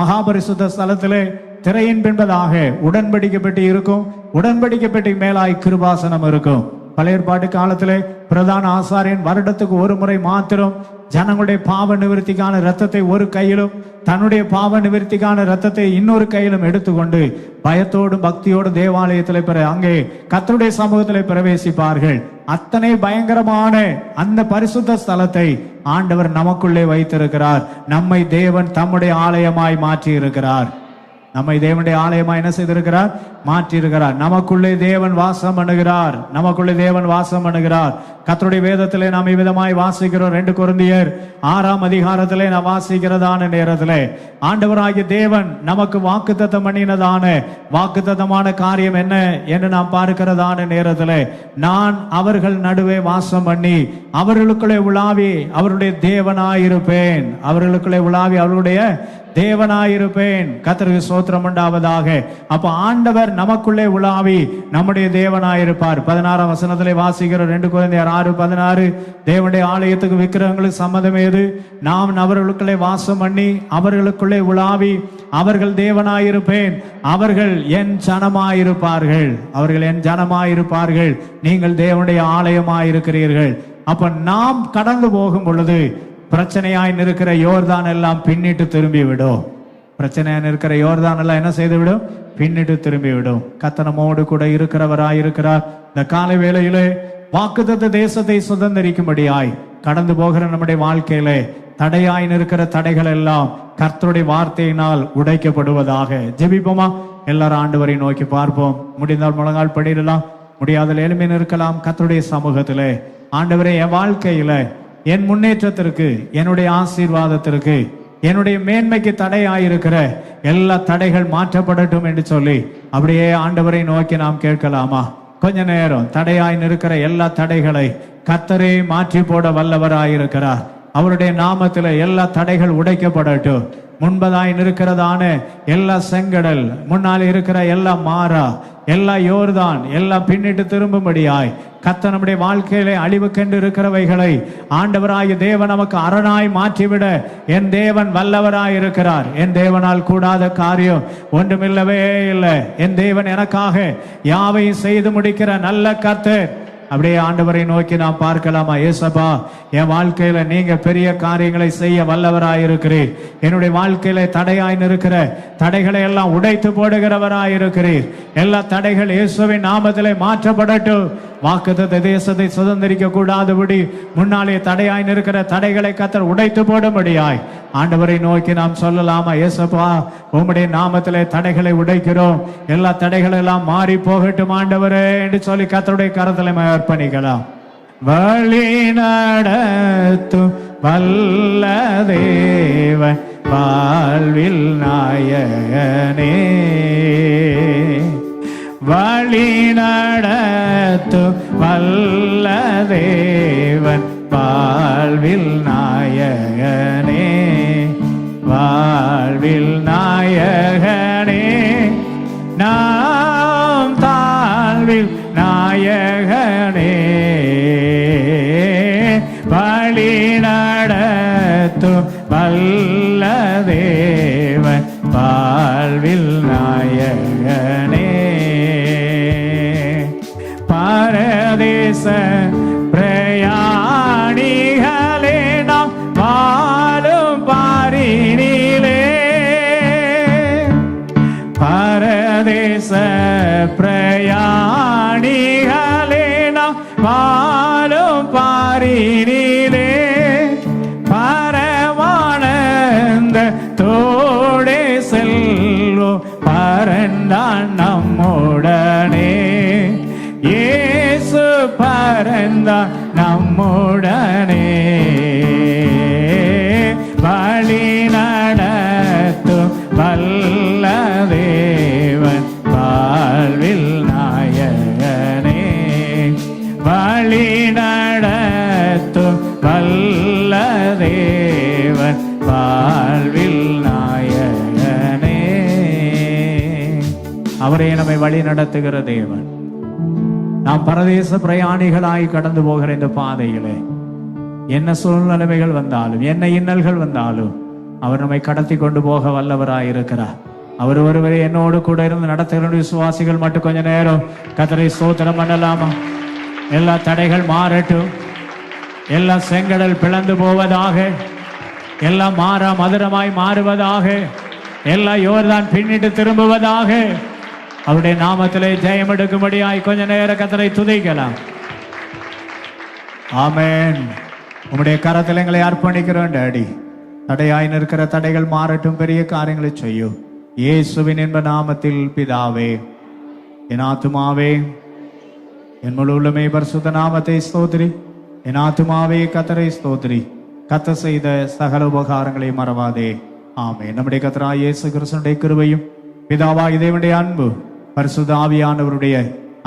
Speaker 1: மகாபரிசுத்த ஸ்தலத்திலே திரையின் பின்பதாக உடன்படிக்கை பெட்டி இருக்கும். உடன்படிக்கை பெட்டி மேலாய் கிருபாசனம் இருக்கும். பழைய ஏற்பாட்டு காலத்திலே பிரதான ஆசாரியன் வருடத்துக்கு ஒரு முறை மாத்திரம் ஜனங்களுடைய பாவ நிவர்த்திக்கான ரத்தத்தை ஒரு கையிலும் தன்னுடைய பாவ நிவர்த்திக்கான ரத்தத்தை இன்னொரு கையிலும் எடுத்துக்கொண்டு பயத்தோடும் பக்தியோடு தேவாலயத்தில் அங்கே கர்த்தருடைய சமூகத்தில் பிரவேசிப்பார்கள். அத்தனை பயங்கரமான அந்த பரிசுத்த ஸ்தலத்தை ஆண்டவர் நமக்குள்ளே வைத்திருக்கிறார். நம்மை தேவன் தம்முடைய ஆலயமாய் மாற்றி இருக்கிறார். நம்மை தேவனுடைய ஆலயமா என்ன செய்திருக்கிறார்? மாற்றி இருக்கிறார். நமக்குள்ளே தேவன் வாசம் பண்ணுகிறார். நமக்குள்ளே தேவன் வாசம் பண்ணுகிறார். கர்த்தருடைய வேதத்திலே நாம் இவ்விதமாய் வாசிக்கிறோம். 2 கொரிந்தியர் 6ஆம் அதிகாரத்திலே நாம் வாசிக்கிறதான நேரத்திலே ஆண்டவராகிய தேவன் நமக்கு வாக்குத்தத்தம் பண்ணினதான வாக்குத்தத்தமான காரியம் என்ன என்று நாம் பார்க்கிறதான நேரத்திலே, நான் அவர்கள் நடுவே வாசம் பண்ணி அவர்களுக்குள்ளே உலாவி அவருடைய தேவனாயிருப்பேன். அவர்களுக்குள்ளே உலாவி அவருடைய தேவனாயிருப்பேன். கர்த்தருக்கு ஸ்தோத்திரம் உண்டாவதாக. அப்ப ஆண்டவர் நமக்குள்ளே உலாவி நம்முடைய தேவனாயிருப்பார். 16ஆம் வசனத்திலே வாசிக்கிற 2 கொரிந்தியர் 6:16, தேவனுடைய ஆலயத்துக்கு விக்கிரகங்களுக்கு சம்மதம் ஏது? நாம் அவர்களுக்குள்ளே வாசம் பண்ணி அவர்களுக்குள்ளே உலாவி அவர்கள் தேவனாயிருப்பேன். அவர்கள் என் ஜனமாயிருப்பார்கள். அவர்கள் என் ஜனமாயிருப்பார்கள். நீங்கள் தேவனுடைய ஆலயமாயிருக்கிறீர்கள். அப்ப நாம் கடந்து போகும் பொழுது பிரச்சனையாய் இருக்கிற யோர்தான் எல்லாம் பின்னிட்டு திரும்பி விடும். பிரச்சனையா இருக்கிற யோர்தான் எல்லாம் என்ன செய்து விடும்? பின்னிட்டு திரும்பி விடும். கர்த்தனமோடு கூட இருக்கிறவராயிருக்கிறார். இந்த காலை வேளையிலே வாக்குத்தத்த தேசத்தை சுதந்திரிக்கும்படியாய் கடந்து போகிற நம்முடைய வாழ்க்கையிலே தடையாய் இருக்கிற தடைகள் எல்லாம் கர்த்தருடைய வார்த்தையினால் உடைக்கப்படுவதாக. ஜெபிப்போமா? எல்லாரும் ஆண்டவரை நோக்கி பார்ப்போம். முடிந்தால் முழங்கால் படிடலாம், முடியாத எளிமையில் இருக்கலாம். கர்த்தருடைய சமூகத்திலே, ஆண்டவரே, என் வாழ்க்கையில என் முன்னேற்றத்திற்கு, என்னுடைய ஆசீர்வாதத்திற்கு, என்னுடைய மேன்மைக்கு தடையாயிருக்கிற எல்லா தடைகள் மாற்றப்படட்டும் என்று சொல்லி அப்படியே ஆண்டவரை நோக்கி நாம் கேட்கலாமா? கொஞ்ச நேரம் தடையாய் இருக்கிற எல்லா தடைகளை கர்த்தரே மாற்றி போட வல்லவராயிருக்கிறார். அவருடைய நாமத்தில் எல்லா தடைகள் உடைக்கப்படட்டும். முன்பதாய் இருக்கிறதான எல்லா செங்கடல், முன்னால் இருக்கிற எல்லா மாறா, எல்லா யோர்தான் எல்லாம் பின்னிட்டு திரும்பும்படியாய் கர்த்தர் நம்முடைய வாழ்க்கையிலே அழிவுக்கென்று இருக்கிறவைகளை ஆண்டவராகிய தேவன் நமக்கு அரணாய் மாற்றிவிட என் தேவன் வல்லவராய் இருக்கிறார். என் தேவனால் கூடாத காரியம் ஒன்றுமில்லவே இல்லை. என் தேவன் எனக்காக யாவையும் செய்து முடிக்கிற நல்ல கர்த்தர். அப்படியே ஆண்டவரை நோக்கி நாம் பார்க்கலாமா? ஏசப்பா, என் வாழ்க்கையில நீங்க பெரிய காரியங்களை செய்ய வல்லவராயிருக்கிறீர். என்னுடைய வாழ்க்கையில தடையாய் இருக்கிற தடைகளை எல்லாம் உடைத்து போடுகிறவராயிருக்கிறீர். எல்லா தடைகள் இயேசுவின் நாமத்திலே மாற்றப்படட்டும். வாக்குத்தத்த தேசத்தை சுதந்திரிக்க கூடாதபடி முன்னாலே தடையாய் இருக்கிற தடைகளை கர்த்தர் உடைத்து போடும்படியாய் ஆண்டவரை நோக்கி நாம் சொல்லலாமா? ஏசப்பா, உம்முடைய நாமத்திலே தடைகளை உடைக்கிறோம். எல்லா தடைகள் எல்லாம் மாறி போகட்டும் ஆண்டவரே என்று சொல்லி கர்த்தருடைய கரத்திலே அர்ப்பணிக்கலாம். வழி நடத்தும் வல்ல தேவன், வாழ்வில் நாயகனே, வழி நடத்தும் வல்ல தேவன், வாழ்வில் நாயகனே, வாழ்வில் நாயகனே, நாம் தாழ்வில் நாயகனே, வழி தேவன் வாழ்வில் நாயகனே. பரதேச பிரயாணிகளே நாம் வாழும் பாரினிலே, பரதேச பிரயாணிகளே நாம் வாழும் பாரினிலே, பரமானந்த தோடே செல்வோ பரந்தான் நம்முடனே. இயேசு பரந்தான் நம்முடனே. வழி நடத்தும் வல்ல தேவன் வாழ்வில் நாயகனே. வழி நடத்தும் வல்ல தேவன் வாழ்வில் நாயகனே. அவரே நம்மை வழி நடத்துகிற தேவன். நாம் பரதேச பிரயாணிகளாய் கடந்து போகிற இந்த பாதையிலே என்ன சூழ்நிலைமைகள் வந்தாலும், என்ன இன்னல்கள் வந்தாலும், அவர் நம்மை கடத்தி கொண்டு போக வல்லவராய் இருக்கிறார். அவர் ஒருவரே என்னோடு கூட இருந்து நடத்துகிற விசுவாசிகள் மட்டும் கொஞ்ச நேரம் கர்த்தரை ஸ்தோத்திரம் பண்ணலாமா? எல்லா தடைகள் மாறட்டும், எல்லா செங்கடல் பிளந்து போவதாக, எல்லாம் மாறா மதுரமாய் மாறுவதாக, எல்லா யோர்தான் பின்னிட்டு திரும்புவதாக. அவருடைய நாமத்திலே ஜெயம் எடுக்கும்படியாய் கொஞ்ச நேரம் கர்த்தரை துதிக்கலாம். ஆமென். உம்முடைய கரத்தில் எங்களை அர்ப்பணிக்கிறோம் டாடி. தடையாய் நிற்கிற தடைகள் மாறட்டும், பெரிய காரியங்களை செய்யும் இயேசுவின் என்ப நாமத்தில் பிதாவே. என் ஆத்துமாவே என் முழு உள்ளமே பரிசுத்த நாமத்தை ஸ்தோத்திரி. என் ஆத்துமாவே கர்த்தரை ஸ்தோத்திரி. கர்த்தர் செய்த சகல உபகாரங்களை மறவாதே. ஆமென். நம்முடைய கர்த்தராகிய இயேசு கிறிஸ்துவினுடைய கிருபையும் பிதாவாகிய தேவனுடைய அன்பு பரிசுத்த ஆவியானவருடைய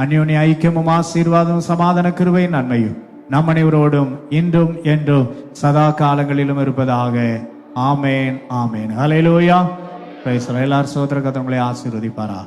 Speaker 1: அந்யோன்ய ஐக்கியமும் ஆசீர்வாதமும் சமாதான கிருபையின் நன்மையும் நம் அனைவரோடும் இன்றும் என்றும் சதா காலங்களிலும் இருப்பதாக. ஆமேன் ஆமேன். ஹல்லேலூயா. எல்லாரும் சோதர கர்த்தர் உங்களை ஆசீர்வதிப்பாரா.